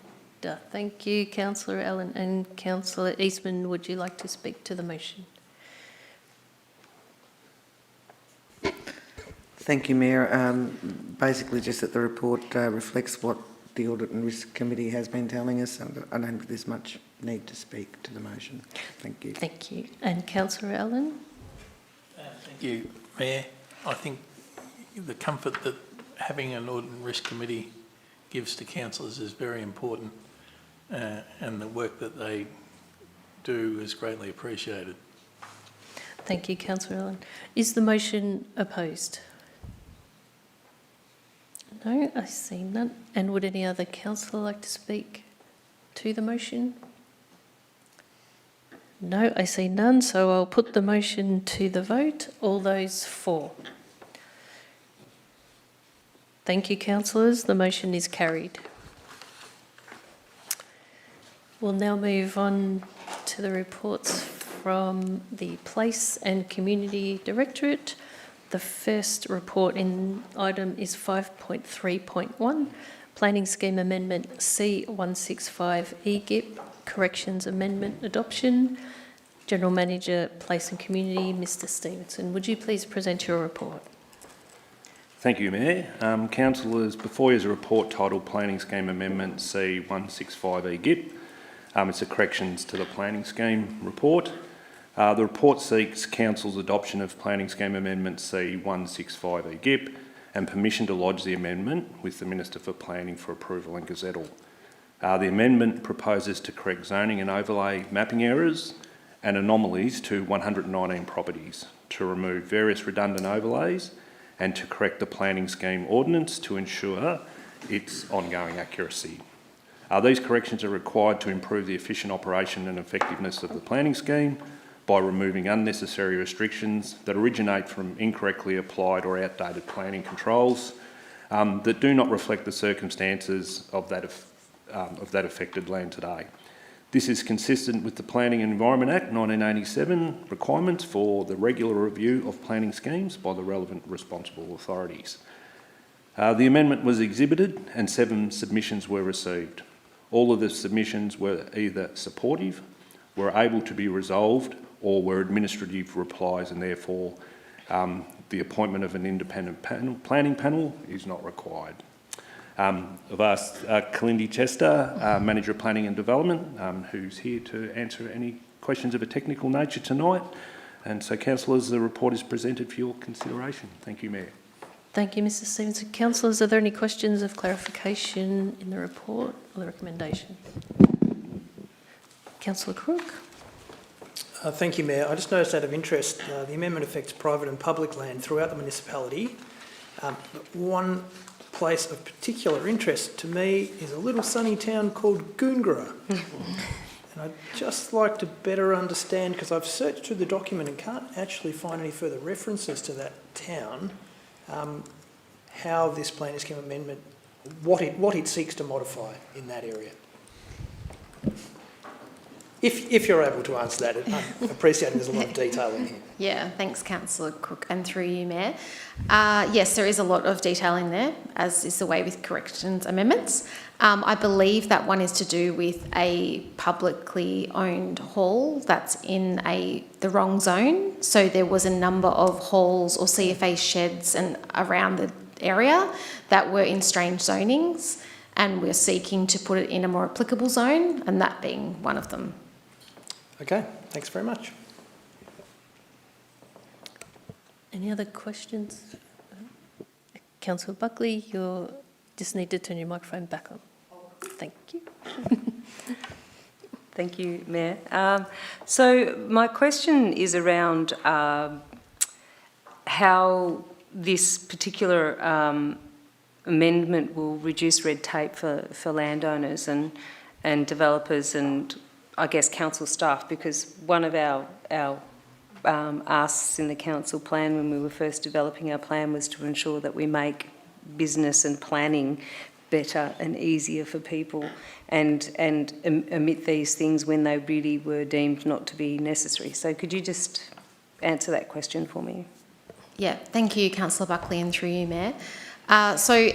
Thank you, Councillor Allen. And Councillor Eastman, would you like to speak to the motion? Thank you, Mayor. Basically, just that the report reflects what the Audit and Risk Committee has been telling us. I don't think there's much need to speak to the motion. Thank you. Thank you. And Councillor Allen? Thank you, Mayor. I think the comfort that having an Audit and Risk Committee gives to councillors is very important, and the work that they do is greatly appreciated. Thank you, Councillor Allen. Is the motion opposed? No, I see none. And would any other councillor like to speak to the motion? No, I see none, so I'll put the motion to the vote. All those for? Thank you, councillors. The motion is carried. We'll now move on to the reports from the Place and Community Directorate. The first report in item is 5.3.1, Planning Scheme Amendment C165 EGIP, Corrections Amendment Adoption. General Manager, Place and Community, Mr Stevenson. Would you please present your report? Thank you, Mayor. Councillors, before you is a report titled Planning Scheme Amendment C165 EGIP. It's a corrections to the Planning Scheme report. The report seeks Council's adoption of Planning Scheme Amendment C165 EGIP and permission to lodge the amendment with the Minister for Planning for approval and gazettal. The amendment proposes to correct zoning and overlay mapping errors and anomalies to 119 properties, to remove various redundant overlays and to correct the planning scheme ordinance to ensure its ongoing accuracy. These corrections are required to improve the efficient operation and effectiveness of the planning scheme by removing unnecessary restrictions that originate from incorrectly applied or outdated planning controls that do not reflect the circumstances of that affected land today. This is consistent with the Planning and Environment Act 1987 requirements for the regular review of planning schemes by the relevant responsible authorities. The amendment was exhibited and 7 submissions were received. All of the submissions were either supportive, were able to be resolved, or were administrative replies, and therefore the appointment of an independent planning panel is not required. I've asked Kalindi Chester, Manager of Planning and Development, who's here to answer any questions of a technical nature tonight, And so, councillors, the report is presented for your consideration. Thank you, Mayor. Thank you, Mr Stevenson. Councillors, are there any questions of clarification in the report or the recommendation? Councillor Crook. Thank you, Mayor. I just noticed out of interest, the amendment affects private and public land throughout the municipality. But one place of particular interest to me is a little sunny town called Goongerah. And I'd just like to better understand, because I've searched through the document and can't actually find any further references to that town, how this planning scheme amendment, what it seeks to modify in that area. If you're able to answer that, I'm appreciating there's a lot of detail in here. Yeah, thanks, Councillor Cook, and through you, Mayor. Yes, there is a lot of detail in there, as is the way with corrections amendments. I believe that one is to do with a publicly owned hall that's in the wrong zone. So there was a number of halls or CFA sheds and around the area that were in strange zonings, and we're seeking to put it in a more applicable zone, and that being one of them. Okay, thanks very much. Any other questions? Councillor Buckley, you just need to turn your microphone back on. Thank you. Thank you, Mayor. So my question is around how this particular amendment will reduce red tape for landowners and developers and, I guess, council staff, because one of our asks in the council plan when we were first developing our plan was to ensure that we make business and planning better and easier for people and omit these things when they really were deemed not to be necessary. So could you just answer that question for me? Yeah, thank you, Councillor Buckley, and through you, Mayor. So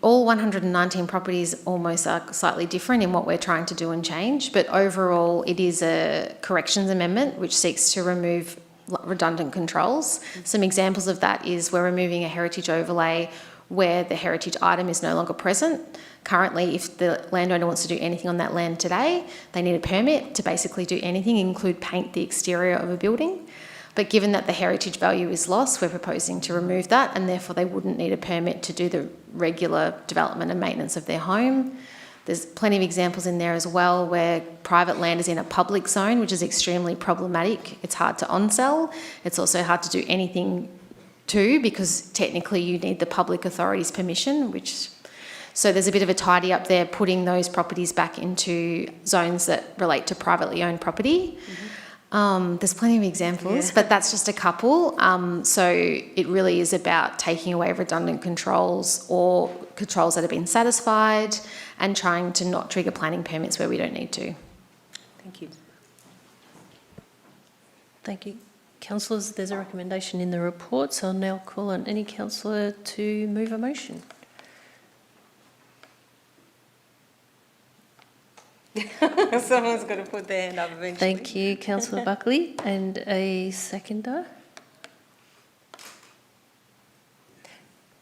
all 119 properties almost are slightly different in what we're trying to do and change, but overall it is a corrections amendment which seeks to remove redundant controls. Some examples of that is we're removing a heritage overlay where the heritage item is no longer present. Currently, if the landowner wants to do anything on that land today, they need a permit to basically do anything, include paint the exterior of a building. But given that the heritage value is lost, we're proposing to remove that, and therefore they wouldn't need a permit to do the regular development and maintenance of their home. There's plenty of examples in there as well where private land is in a public zone, which is extremely problematic. It's hard to on-sell. It's also hard to do anything to, because technically you need the public authority's permission, so there's a bit of a tidy up there, putting those properties back into zones that relate to privately owned property. There's plenty of examples, but that's just a couple. So it really is about taking away redundant controls or controls that have been satisfied and trying to not trigger planning permits where we don't need to. Thank you. Thank you. Councillors, there's a recommendation in the report, so I'll now call on any councillor to move a motion. Someone's got to put their hand up eventually. Thank you, Councillor Buckley. And a seconder?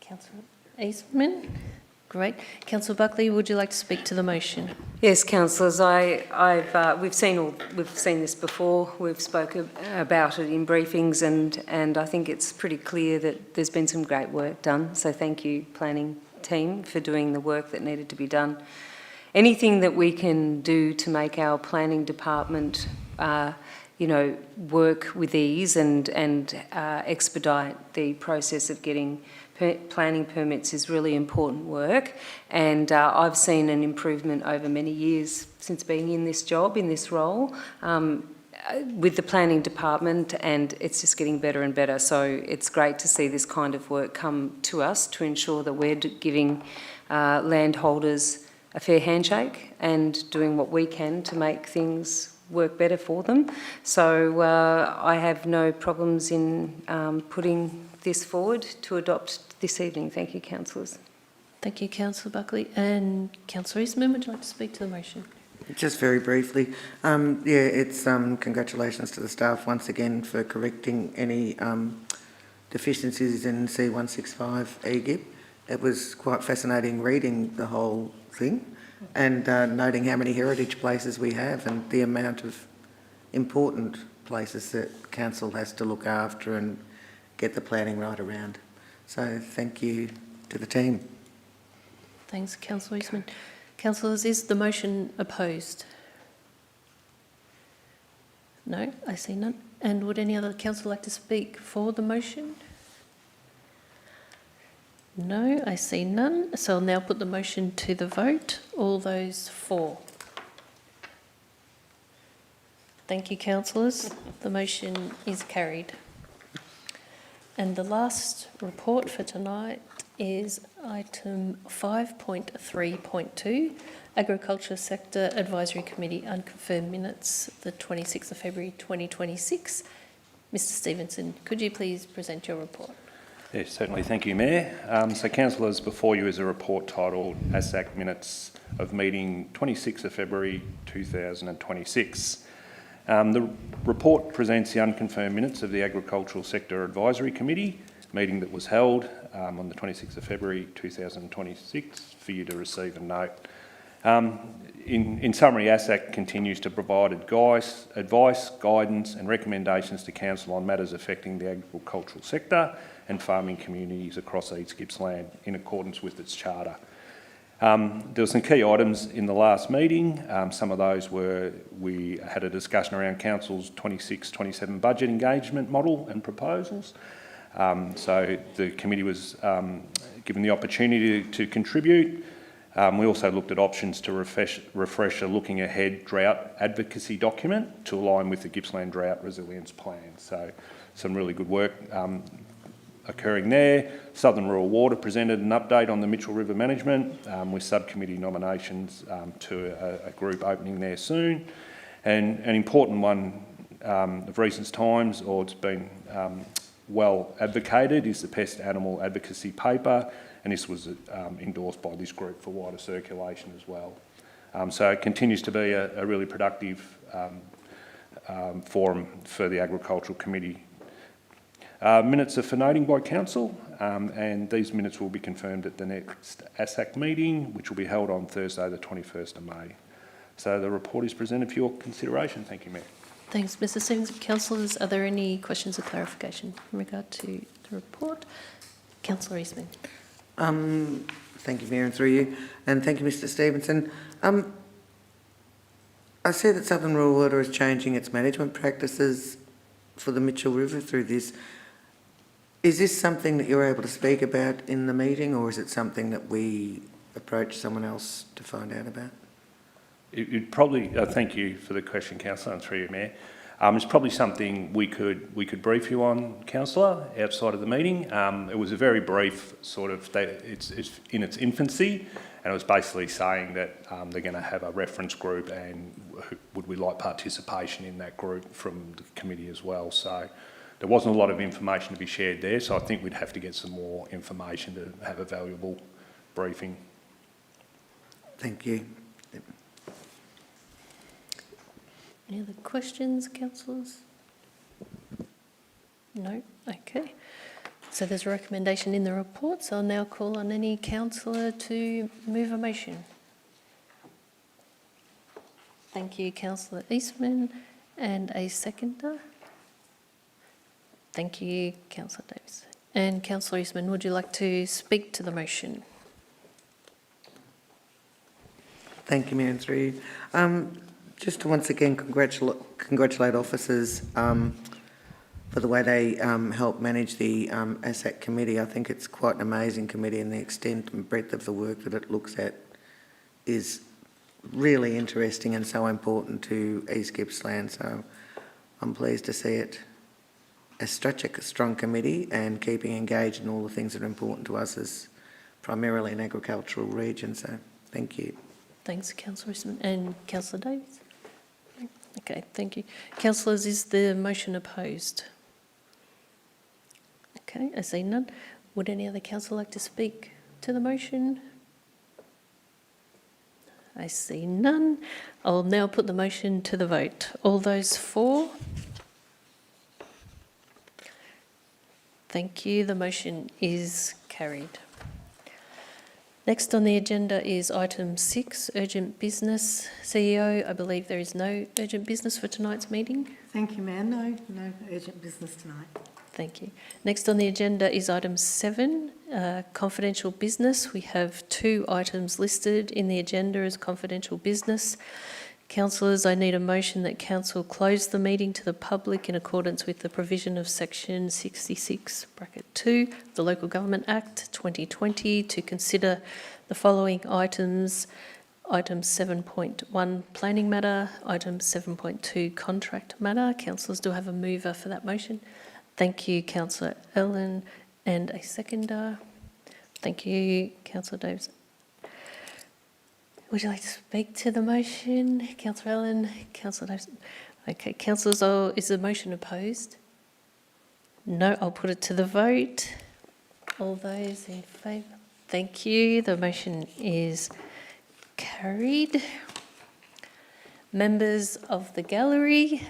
Councillor Eastman? Great. Councillor Buckley, would you like to speak to the motion? Yes, councillors. We've seen this before. We've spoken about it in briefings, and I think it's pretty clear that there's been some great work done. So thank you, planning team, for doing the work that needed to be done. Anything that we can do to make our planning department, work with ease and expedite the process of getting planning permits is really important work. And I've seen an improvement over many years since being in this job, in this role, with the planning department, and it's just getting better and better. So it's great to see this kind of work come to us to ensure that we're giving landholders a fair handshake and doing what we can to make things work better for them. So I have no problems in putting this forward to adopt this evening. Thank you, councillors. Thank you, Councillor Buckley. And Councillor Eastman, would you like to speak to the motion? Just very briefly, it's congratulations to the staff once again for correcting any deficiencies in C165 EGIP. It was quite fascinating reading the whole thing and noting how many heritage places we have and the amount of important places that council has to look after and get the planning right around. So thank you to the team. Thanks, Councillor Eastman. Councillors, is the motion opposed? No, I see none. And would any other councillor like to speak for the motion? No, I see none. So I'll now put the motion to the vote. All those for? Thank you, councillors. The motion is carried. And the last report for tonight is item 5.3.2, Agriculture Sector Advisory Committee Unconfirmed Minutes, the 26th of February 2026. Mr Stevenson, could you please present your report? Yes, certainly. Thank you, Mayor. So, councillors, before you is a report titled ASAC Minutes of Meeting 26th of February 2026. The report presents the unconfirmed minutes of the Agricultural Sector Advisory Committee meeting that was held on the 26th of February 2026 for you to receive and note. In summary, ASAC continues to provide advice, guidance and recommendations to Council on matters affecting the agricultural sector and farming communities across East Gippsland in accordance with its charter. There were some key items in the last meeting. Some of those were we had a discussion around Council's 26-27 budget engagement model and proposals. So the committee was given the opportunity to contribute. We also looked at options to refresh a looking ahead drought advocacy document to align with the Gippsland Drought Resilience Plan. So some really good work occurring there. Southern Rural Water presented an update on the Mitchell River management with subcommittee nominations to a group opening there soon. And an important one of recent times, or it's been well advocated, is the Pest Animal Advocacy Paper, and this was endorsed by this group for wider circulation as well. So it continues to be a really productive forum for the Agricultural Committee. Minutes are for noting by Council, and these minutes will be confirmed at the next ASAC meeting, which will be held on Thursday the 21st of May. So the report is presented for your consideration. Thank you, Mayor. Thanks, Mr Stevenson. Councillors, are there any questions or clarification in regard to the report? Councillor Eastman. Thank you, Mayor, and through you. And thank you, Mr Stevenson. I see that Southern Rural Water is changing its management practices for the Mitchell River through this. Is this something that you're able to speak about in the meeting, or is it something that we approach someone else to find out about? It probably, thank you for the question, Councillor, and through you, Mayor. It's probably something we could brief you on, Councillor, outside of the meeting. It was a very brief sort of, it's in its infancy, and it was basically saying that they're going to have a reference group and would we like participation in that group from the committee as well. So there wasn't a lot of information to be shared there, so I think we'd have to get some more information to have a valuable briefing. Thank you. Any other questions, councillors? No? Okay. So there's a recommendation in the report, so I'll now call on any councillor to move a motion. Thank you, Councillor Eastman. And a seconder? Thank you, Councillor Davis. And Councillor Eastman, would you like to speak to the motion? Thank you, Mayor, and through you. Just to once again congratulate officers for the way they help manage the ASAC committee. I think it's quite an amazing committee, and the extent and breadth of the work that it looks at is really interesting and so important to East Gippsland. So I'm pleased to see it as such a strong committee and keeping engaged in all the things that are important to us as primarily an agricultural region. So thank you. Thanks, Councillor Eastman. And Councillor Davis? Okay, thank you. Councillors, is the motion opposed? Okay, I see none. Would any other councillor like to speak to the motion? I see none. I'll now put the motion to the vote. All those for? Thank you. The motion is carried. Next on the agenda is item 6, urgent business. CEO, I believe there is no urgent business for tonight's meeting. Thank you, Mayor. No urgent business tonight. Thank you. Next on the agenda is item 7, confidential business. We have 2 items listed in the agenda as confidential business. Councillors, I need a motion that Council close the meeting to the public in accordance with the provision of section 66(2) of the Local Government Act 2020 to consider the following items. Item 7.1 planning matter, item 7.2 contract matter. Councillors, do I have a mover for that motion? Thank you, Councillor Ellen, and a seconder. Thank you, Councillor Davis. Would you like to speak to the motion? Councillor Allen, Councillor Davis. Okay, councillors, is the motion opposed? No, I'll put it to the vote. All those in favour? Thank you. The motion is carried. Members of the gallery,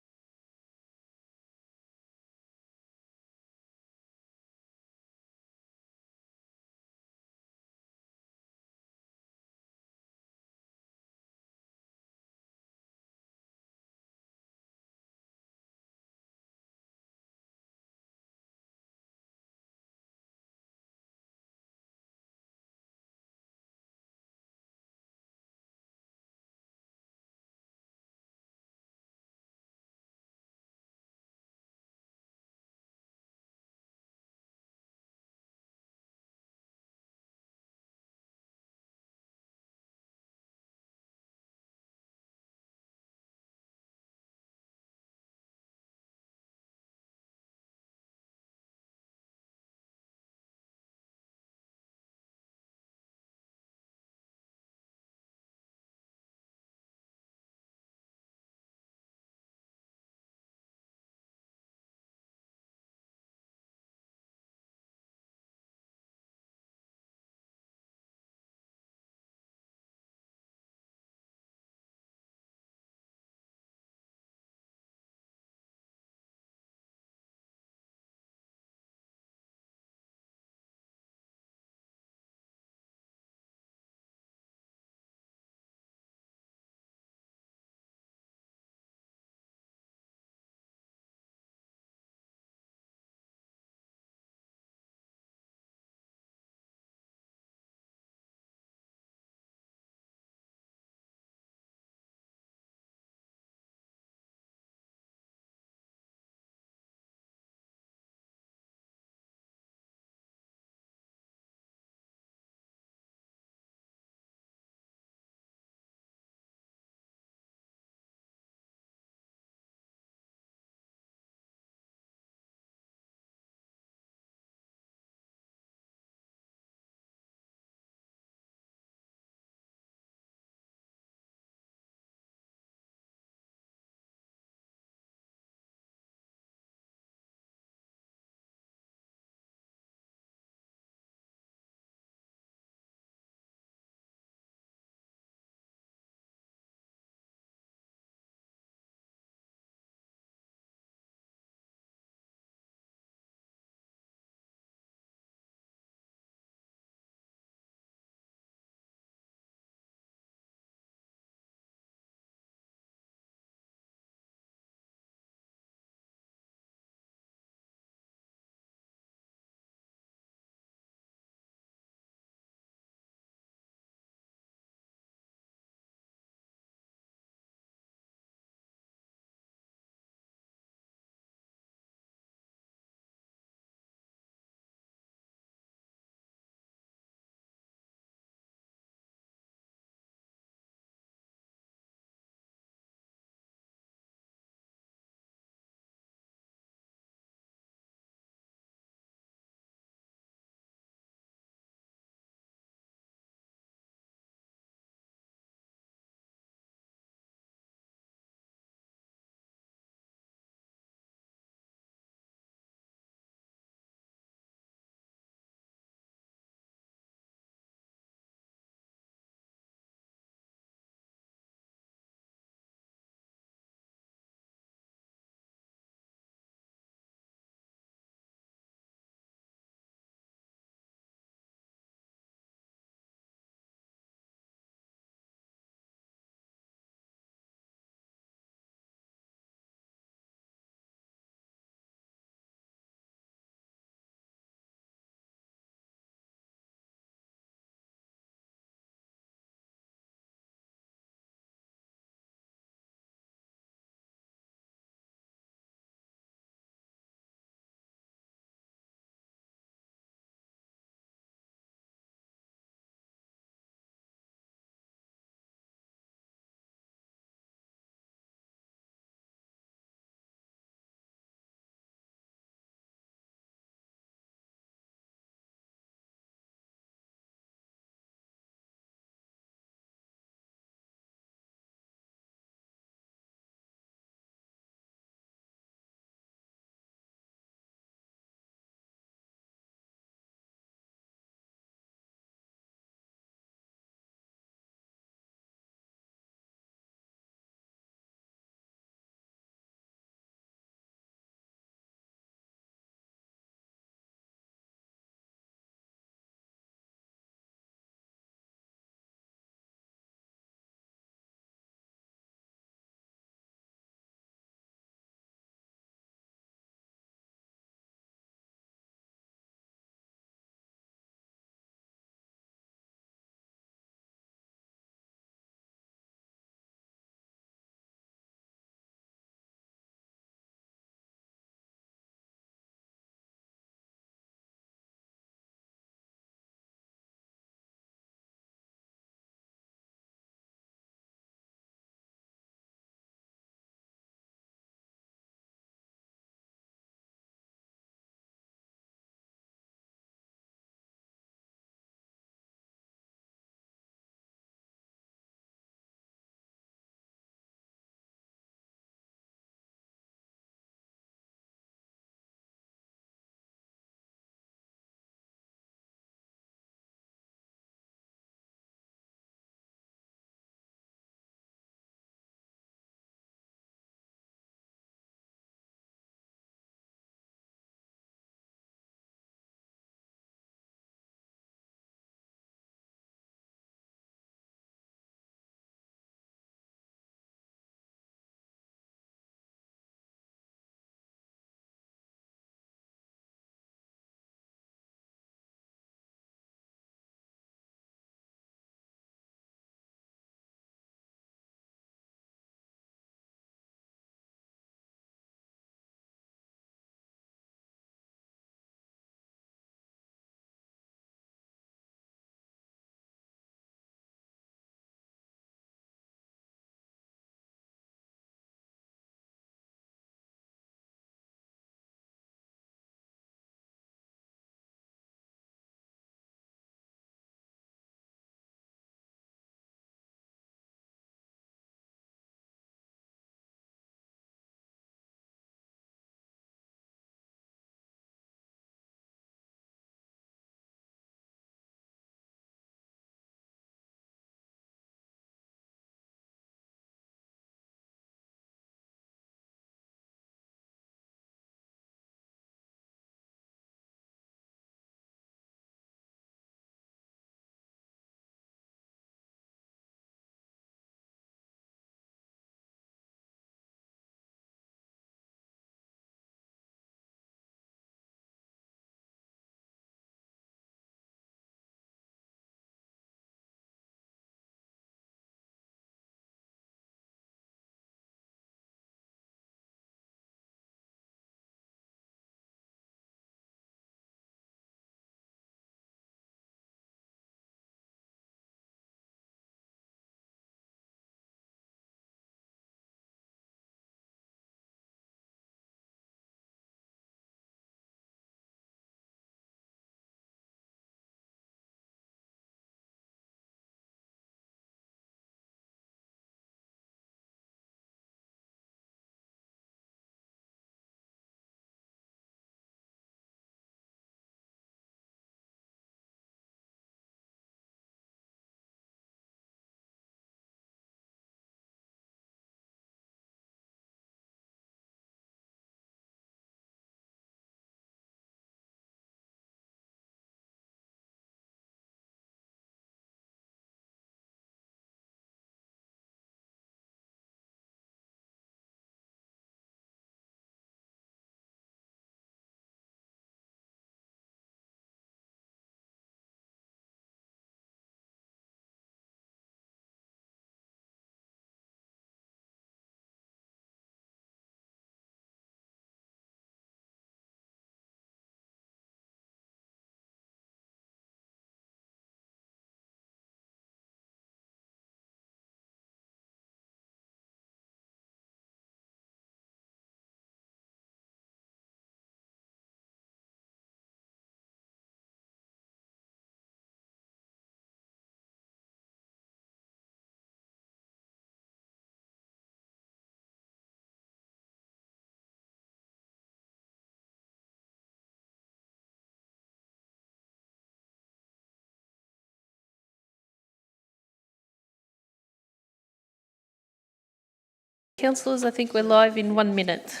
Councillors, I think we're live in 1 minute.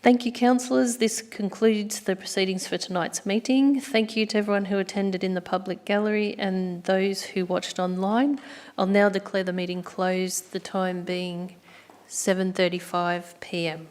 Thank you, councillors. This concludes the proceedings for tonight's meeting. Thank you to everyone who attended in the public gallery and those who watched online. I'll now declare the meeting closed, the time being 7:35 p.m.